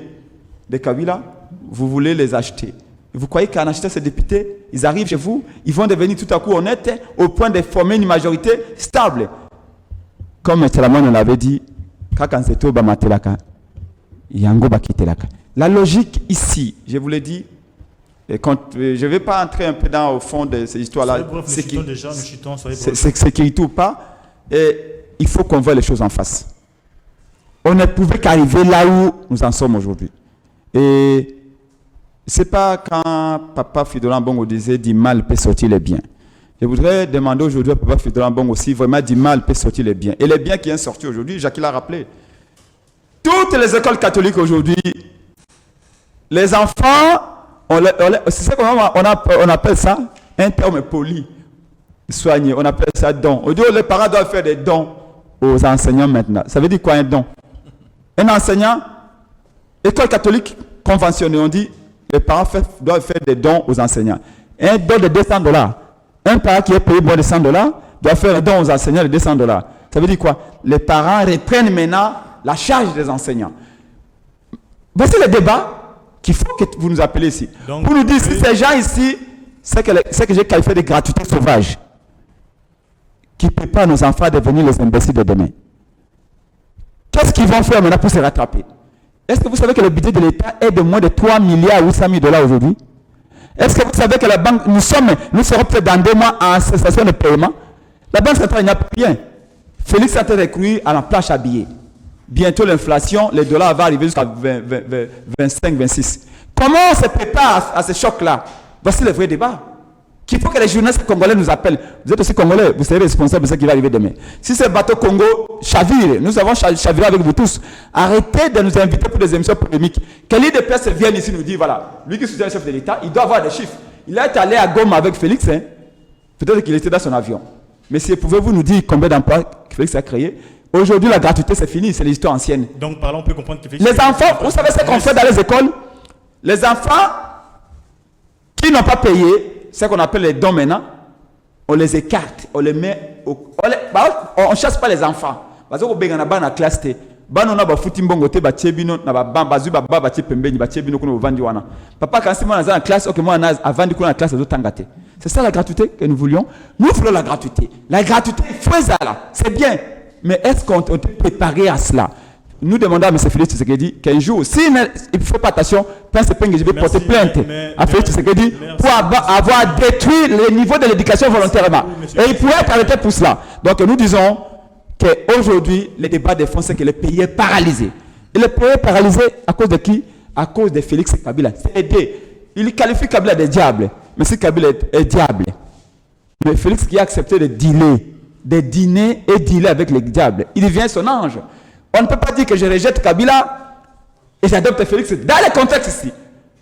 de Kabila, vous voulez les acheter. Vous croyez qu'en achetant ces députés, ils arrivent chez vous, ils vont devenir tout à coup honnêtes au point de former une majorité stable. Comme Telaman l'avait dit, la logique ici, je vous l'ai dit, et quand, je ne vais pas entrer un peu au fond de ces histoires-là, c'est sécurité ou pas, et il faut qu'on voit les choses en face. On ne pouvait qu'arriver là où nous en sommes aujourd'hui. Et c'est pas quand Papa Fridolin Bongo disait « du mal peut sortir les biens ». Je voudrais demander aujourd'hui à Papa Fridolin Bongo si vraiment du mal peut sortir les biens. Et les biens qui sont sortis aujourd'hui, Jacques l'a rappelé. Toutes les écoles catholiques aujourd'hui, les enfants, c'est ça qu'on appelle ça, un terme poli, soigné, on appelle ça don. On dit que les parents doivent faire des dons aux enseignants maintenant. Ça veut dire quoi un don? Un enseignant, école catholique conventionnée, on dit les parents doivent faire des dons aux enseignants. Un don de $200. Un parent qui est payé moins de $100 doit faire un don aux enseignants de $200. Ça veut dire quoi? Les parents reprennent maintenant la charge des enseignants. Voici le débat qu'il faut que vous nous appelez ici. Donc, pour nous dire si ces gens ici, c'est que j'ai qualifié de gratuité sauvage, qui préparent nos enfants à devenir les imbéciles de demain. Qu'est-ce qu'ils vont faire maintenant pour se rattraper? Est-ce que vous savez que le budget de l'État est de moins de 3 milliards 800 000 $ aujourd'hui? Est-ce que vous savez que la banque, nous serons peut-être dans 2 mois en cessation de paiement? La banque centrale n'a plus rien. Félix a été recruté à la planche à billets. Bientôt l'inflation, les dollars vont arriver jusqu'à 25, 26. Comment on se prépare à ce choc-là? Voici le vrai débat. Qu'il faut que les journalistes congolais nous appellent. Vous êtes aussi congolais, vous serez responsables de ce qui va arriver demain. Si ce bateau Congo chavire, nous avons chaviré avec vous tous. Arrêtez de nous inviter pour des émissions polémiques. Que l'IDPS vienne ici nous dire, voilà, lui qui soutient le chef de l'État, il doit avoir des chiffres. Il est allé à Goma avec Félix, hein. Peut-être qu'il était dans son avion. Monsieur, pouvez-vous nous dire combien d'emplois Félix a créé? Aujourd'hui, la gratuité, c'est fini, c'est l'histoire ancienne. Donc, par là, on peut comprendre que Félix... Les enfants, vous savez ce qu'on fait dans les écoles? Les enfants qui n'ont pas payé, ce qu'on appelle les dons maintenant, on les écarte, on les met... On ne chasse pas les enfants. Parce qu'on a dans la classe. Papa quand c'est moi dans la classe, ok moi avant de la classe c'est ça la gratuité que nous voulions. Nous voulons la gratuité. La gratuité, c'est bien. Mais est-ce qu'on est préparé à cela? Nous demandons à M. Félix Tshisekedi qu'un jour, s'il ne fait pas attention, je vais porter plainte à Félix Tshisekedi pour avoir détruit le niveau de l'éducation volontairement. Et il pourrait être arrêté pour cela. Donc nous disons qu'aujourd'hui, le débat des fonds, c'est que le pays est paralysé. Et le pays est paralysé à cause de qui? À cause de Félix Kabila. C'est aidé. Il qualifie Kabila de diable. Mais si Kabila est diable, mais Félix qui a accepté de dîner et dealer avec les diables, il devient son ange. On ne peut pas dire que je rejette Kabila et j'adopte Félix. Dans le contexte ici,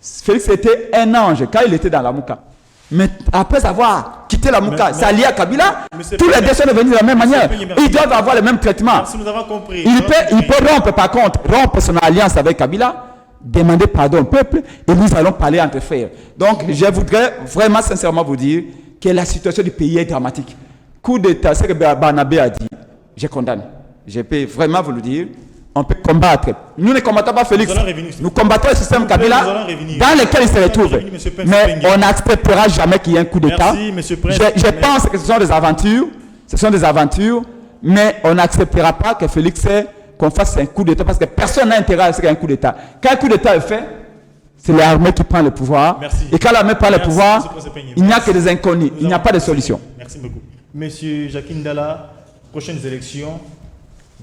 Félix était un ange quand il était dans la Mouka. Mais après avoir quitté la Mouka, s'allier à Kabila, tous les deux sont devenus de la même manière. Ils doivent avoir le même traitement. Nous avons compris. Il peut rompre, par contre, rompre son alliance avec Kabila, demander pardon au peuple, et nous allons parler entre frères. Donc, je voudrais vraiment sincèrement vous dire que la situation du pays est dramatique. Coup d'État, ce que Barnabé a dit, je condamne. Je peux vraiment vous le dire. On peut combattre. Nous ne combattons pas Félix. Nous combattons le système Kabila dans lequel il se retrouve. Mais on n'acceptera jamais qu'il y ait un coup d'État. Je pense que ce sont des aventures. Ce sont des aventures. Mais on n'acceptera pas que Félix qu'on fasse un coup d'État parce que personne n'a intérêt à ce qu'il y ait un coup d'État. Quand un coup d'État est fait, c'est l'armée qui prend le pouvoir. Et quand l'armée prend le pouvoir, il n'y a que des inconnus. Il n'y a pas de solution. Merci beaucoup. Monsieur Jacques Ndala, prochaines élections,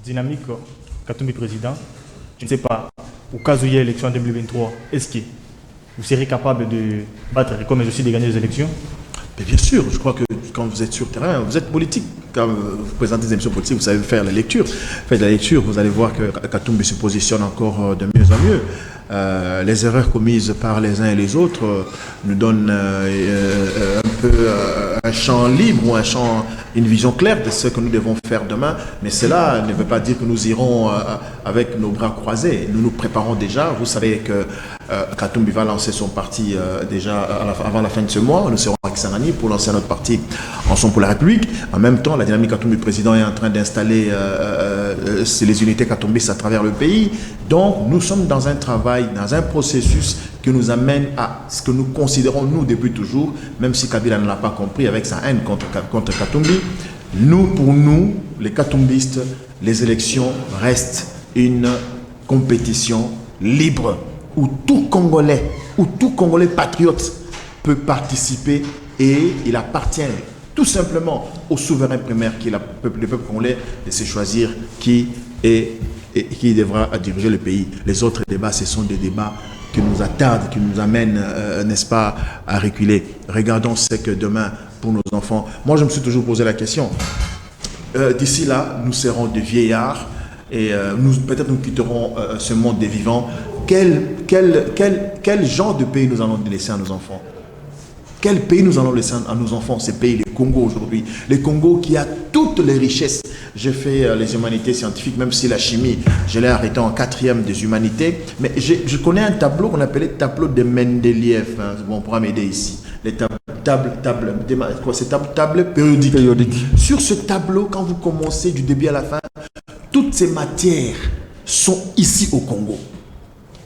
dynamique. Katumbi président, je ne sais pas, au cas où il y a élection en 2023, est-ce que vous serez capable de battre comme aussi de gagner les élections? Mais bien sûr, je crois que quand vous êtes sur le terrain, vous êtes politique. Quand vous présentez des émissions politiques, vous savez faire la lecture. Faites la lecture, vous allez voir que Katumbi se positionne encore de mieux en mieux. Les erreurs commises par les uns et les autres nous donnent un peu un champ libre ou une vision claire de ce que nous devons faire demain. Mais cela ne veut pas dire que nous irons avec nos bras croisés. Nous nous préparons déjà. Vous savez que Katumbi va lancer son parti déjà avant la fin de ce mois. Nous serons à Kisangani pour lancer notre parti Ensemble pour la République. En même temps, la dynamique Katumbi président est en train d'installer les unités Katumbistes à travers le pays. Donc, nous sommes dans un travail, dans un processus qui nous amène à ce que nous considérons, nous, depuis toujours, même si Kabila ne l'a pas compris avec sa haine contre Katumbi, pour nous, les Katumbistes, les élections restent une compétition libre où tout Congolais patriote peut participer et il appartient tout simplement au souverain primaire qui est le peuple congolais de se choisir qui devra diriger le pays. Les autres débats, ce sont des débats qui nous attardent, qui nous amènent, n'est-ce pas, à reculer. Regardons ce que demain, pour nos enfants. Moi, je me suis toujours posé la question. D'ici là, nous serons des vieillards et peut-être nous quitterons ce monde des vivants. Quel genre de pays nous allons laisser à nos enfants? Quel pays nous allons laisser à nos enfants? Ces pays, le Congo aujourd'hui. Le Congo qui a toutes les richesses. J'ai fait les humanités scientifiques, même si la chimie, je l'ai arrêté en 4e des humanités. Mais je connais un tableau qu'on appelait tableau de Mendeleïev. Hein. Bon, on pourra m'aider ici. Les tables périodiques. Sur ce tableau, quand vous commencez du début à la fin, toutes ces matières sont ici au Congo.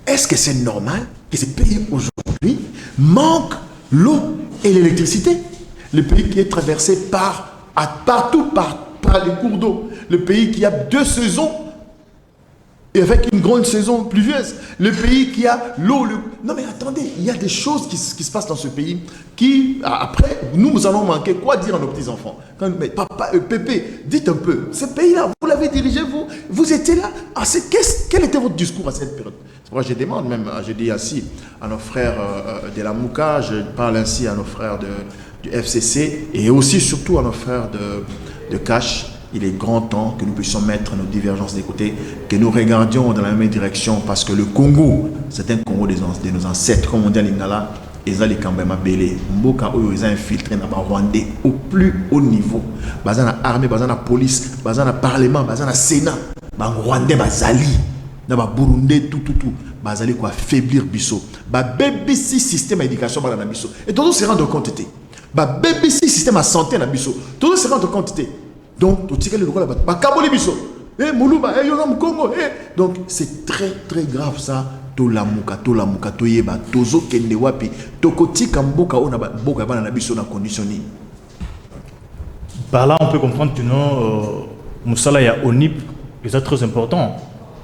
Est-ce que c'est normal que ces pays aujourd'hui manquent l'eau et l'électricité? Le pays qui est traversé par les cours d'eau. Le pays qui a 2 saisons et avec une grande saison pluvieuse. Le pays qui a l'eau. Non mais attendez, il y a des choses qui se passent dans ce pays qui, après, nous allons manquer. Quoi dire à nos petits-enfants? Mais papa, Pépé, dites un peu, ce pays-là, vous l'avez dirigé, vous étiez là. Quel était votre discours à cette période? C'est pourquoi je demande même, je dis ainsi à nos frères de la Mouka, je parle ainsi à nos frères du FCC et aussi surtout à nos frères de Cash. Il est grand temps que nous puissions mettre nos divergences de côté, que nous regardions dans la même direction parce que le Congo, c'est un Congo de nos ancêtres, comme on dit à Lingala, ils ont les Kambema belé mboka oyo ils ont infiltré dans Rwandais au plus haut niveau bazana armée bazana police bazana parlement bazana sénat ba Rwandais bazali na ba Burundais tout bazali quoi affaiblir biso ba BBC système d'éducation ba na biso et tout se rendre compte ba BBC système de santé na biso tout se rendre compte donc tout tirer le droit là ba kaboli biso Moulouba yo na Congo donc c'est très très grave ça tolamuka toyeba tozo kende wapi tokotika mboka ona mboka bana na biso na conditionni. Par là on peut comprendre que non Moussala ya ONIP est très important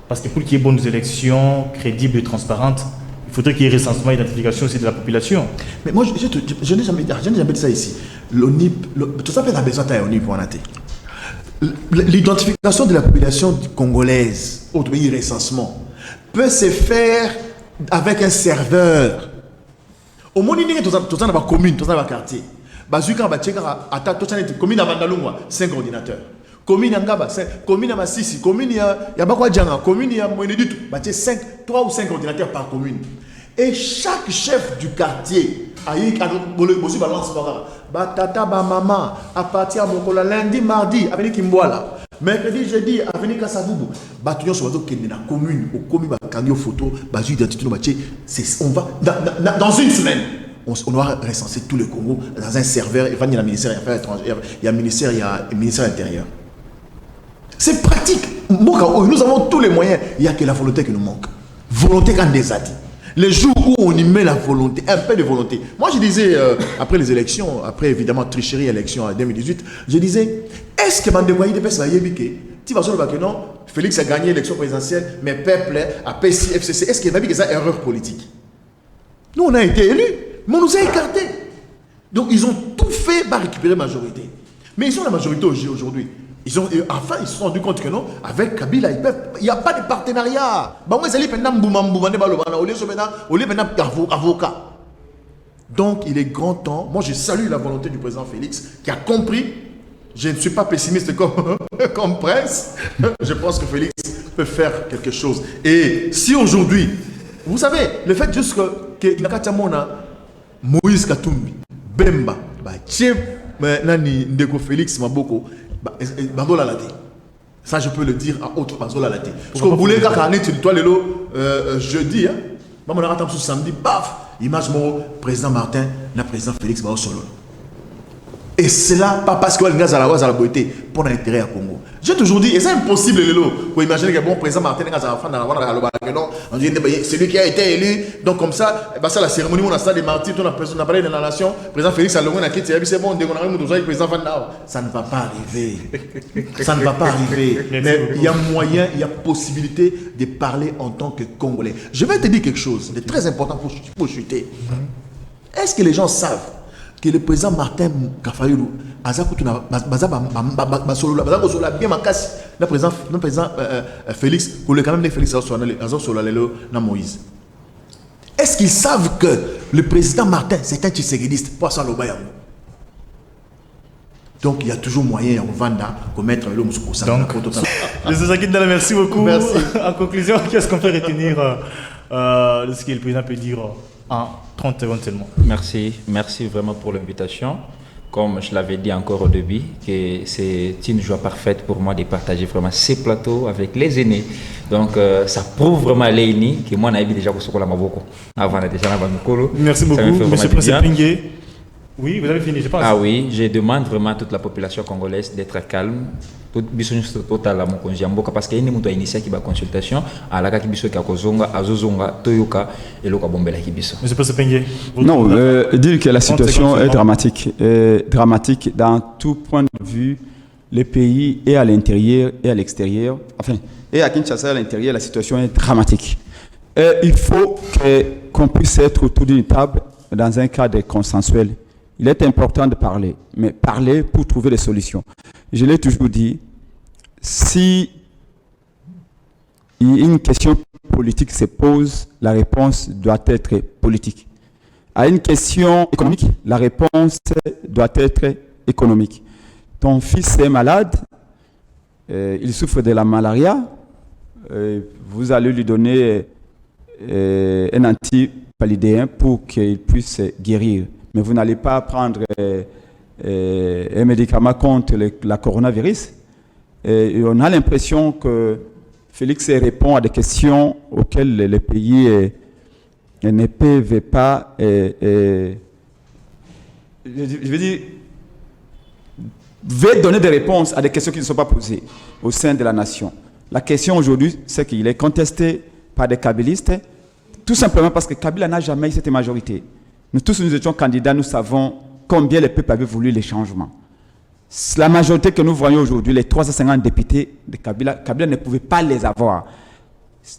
parce que pour qu'il y ait bonnes élections crédibles et transparentes il faudrait qu'il y ait recensement et identification aussi de la population. Mais moi je n'ai jamais dit ça ici. L'ONIP tout ça fait la besoin de ONIP pour en attaquer. L'identification de la population congolaise au pays recensement peut se faire avec un serveur. Au moins, il y a tout dans la commune, tout dans le quartier. Bazuka va checker à ta commune à Vandalungwa, 5 ordinateurs. Commune à Ngaba, commune à Massissi, commune à Bakwa Djanga, commune à Moinedutu, 3 ou 5 ordinateurs par commune. Et chaque chef du quartier a eu Batata ba maman à partir de lundi mardi avec Kimboala mercredi jeudi avec Kassaboubou batunion sur bateau qui est dans la commune au commis ba kanyo photo ba identité no baché on va dans une semaine on doit recenser tout le Congo dans un serveur et il y a le ministère des Affaires étrangères il y a le ministère intérieur. C'est pratique. Nous avons tous les moyens, il n'y a que la volonté qui nous manque. Volonté quand des adis. Les jours où on y met la volonté, un peu de volonté. Moi, je disais, après les élections, après évidemment tricherie élection en 2018, je disais, est-ce que Mandeboye de Pes va y ébiquer? Tu vas dire que non, Félix a gagné l'élection présidentielle, mais peuple a PSI, FCC. Est-ce qu'il va dire que c'est erreur politique? Nous, on a été élus, mais on nous a écartés. Donc, ils ont tout fait pour récupérer la majorité. Mais ils ont la majorité aujourd'hui. Enfin, ils se sont rendus compte que non, avec Kabila, il n'y a pas de partenariat. Donc, il est grand temps. Moi, je salue la volonté du président Félix qui a compris. Je ne suis pas pessimiste comme Prince. Je pense que Félix peut faire quelque chose. Et si aujourd'hui, vous savez, le fait juste que Nakatamona, Moïse Katumbi, Bemba, Nani Ndeko Félix Maboko, Bandola Lati. Ça, je peux le dire à autre Bandola Lati. Parce que vous voulez que toi, jeudi, on a sous samedi, paf, image mon président Martin, le président Félix Bao Solo. Et cela, pas parce que le gaz à la beauté, pour l'intérêt à Congo. J'ai toujours dit, et c'est impossible, vous imaginez que bon président Martin, c'est lui qui a été élu, donc comme ça, la cérémonie, on a ça des martyrs, on a parlé de la nation, président Félix a c'est bon, président Van Dao. Ça ne va pas arriver. Ça ne va pas arriver. Mais il y a moyen, il y a possibilité de parler en tant que Congolais. Je vais te dire quelque chose de très important pour chuter. Est-ce que les gens savent que le président Martin Kafayulu le président Félix, pour le quand même Félix Moïse. Est-ce qu'ils savent que le président Martin, c'est un tshisekidiste? Donc il y a toujours moyen en Vanda de mettre le Moussoukou. Donc, merci beaucoup. Merci. En conclusion, qu'est-ce qu'on peut retenir de ce que le président peut dire en 30 secondes seulement? Merci vraiment pour l'invitation. Comme je l'avais dit encore au début, que c'est une joie parfaite pour moi de partager vraiment ces plateaux avec les aînés. Donc ça prouve vraiment à l'ENI que moi, j'ai déjà construit la Maboko avant déjà la Maboko. Merci beaucoup, monsieur le président. Oui, vous avez fini, je pense. Ah oui, je demande vraiment à toute la population congolaise d'être calme. Tout business total à mon congé parce qu'il y a une initiative qui va consultation à la qui biso qui a kozonga azozonga toyoka et loka bombela qui biso. Monsieur le président. Non, dire que la situation est dramatique dans tout point de vue, le pays est à l'intérieur et à l'extérieur. Enfin, et à Kinshasa à l'intérieur, la situation est dramatique. Il faut qu'on puisse être autour d'une table dans un cadre consensuel. Il est important de parler, mais parler pour trouver des solutions. Je l'ai toujours dit, si une question politique se pose, la réponse doit être politique. À une question économique, la réponse doit être économique. Ton fils est malade, il souffre de la malaria, vous allez lui donner un antipaludéen pour qu'il puisse guérir. Mais vous n'allez pas prendre un médicament contre la coronavirus. Et on a l'impression que Félix répond à des questions auxquelles les pays ne peuvent pas, je veux dire, veut donner des réponses à des questions qui ne sont pas posées au sein de la nation. La question aujourd'hui, c'est qu'il est contesté par des kabylistes, tout simplement parce que Kabila n'a jamais eu cette majorité. Nous tous, nous étions candidats, nous savons combien les peuples avaient voulu les changements. La majorité que nous voyons aujourd'hui, les 350 députés de Kabila, Kabila ne pouvait pas les avoir.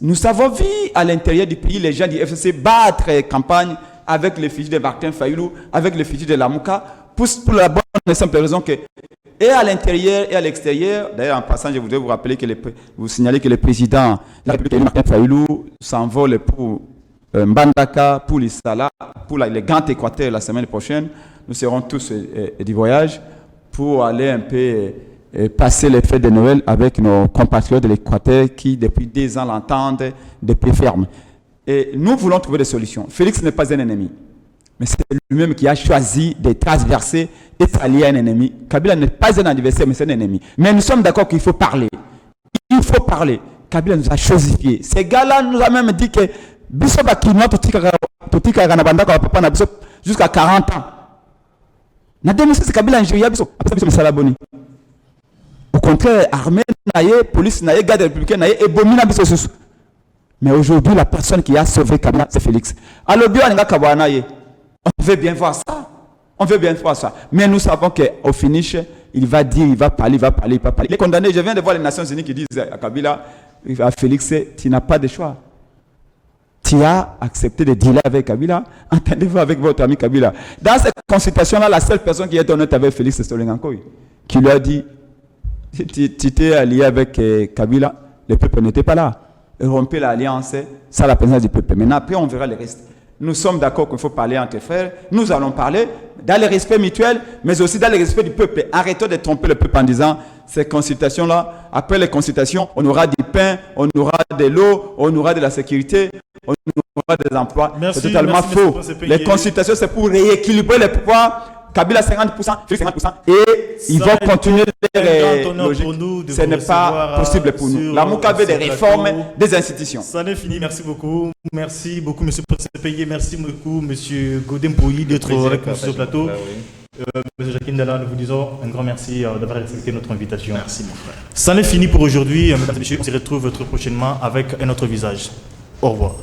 Nous avons vu à l'intérieur du pays les gens du FCC battre campagne avec l'effigie de Martin Fayoulou, avec l'effigie de Lamouka, pour la bonne et simple raison que, et à l'intérieur et à l'extérieur, d'ailleurs en passant, je voudrais vous rappeler vous signaler que le président de la République, Martin Fayoulou, s'envole pour Mbandaka, pour l'Issala, pour les Grands Équateurs la semaine prochaine. Nous serons tous du voyage pour aller un peu passer les fêtes de Noël avec nos compatriotes de l'Équateur qui, depuis 10 ans, l'entendent de pied ferme. Et nous voulons trouver des solutions. Félix n'est pas un ennemi, mais c'est lui-même qui a choisi de transverser et s'allier à un ennemi. Kabila n'est pas un adversaire, mais c'est un ennemi. Mais nous sommes d'accord qu'il faut parler. Il faut parler. Kabila nous a chosifié. Ces gars-là nous a même dit que jusqu'à 40 ans. Au contraire, armée, police, garde républicaine, et bomina biso. Mais aujourd'hui, la personne qui a sauvé Kabila, c'est Félix. Alors, on veut bien voir ça. On veut bien voir ça. Mais nous savons qu'au finish, il va dire, il va parler. Il est condamné. Je viens de voir les Nations Unies qui disent à Kabila, à Félix, tu n'as pas de choix. Tu as accepté de dealer avec Kabila, entendez-vous avec votre ami Kabila. Dans cette consultation-là, la seule personne qui est honnête avec Félix, c'est Solengankoy, qui lui a dit, tu t'es allié avec Kabila, le peuple n'était pas là. Rompez l'alliance, ça la présence du peuple. Maintenant, après, on verra le reste. Nous sommes d'accord qu'il faut parler entre frères. Nous allons parler dans le respect mutuel, mais aussi dans le respect du peuple. Arrêtons de tromper le peuple en disant, ces consultations-là, après les consultations, on aura du pain, on aura de l'eau, on aura de la sécurité, on aura des emplois. C'est totalement faux. Les consultations, c'est pour rééquilibrer les pouvoirs. Kabila 50%, Félix 50%, et ils vont continuer les logiques. Ce n'est pas possible pour nous. La Mouka veut des réformes des institutions. Ça n'est fini, merci beaucoup. Merci beaucoup, M. Payé. Merci beaucoup, M. Godem Pouyi, d'être avec nous sur ce plateau. M. Jacqueline Dalla, nous vous disons un grand merci d'avoir accepté notre invitation. Merci, mon frère. Ça n'est fini pour aujourd'hui. Mesdames et messieurs, on se retrouve très prochainement avec un autre visage. Au revoir.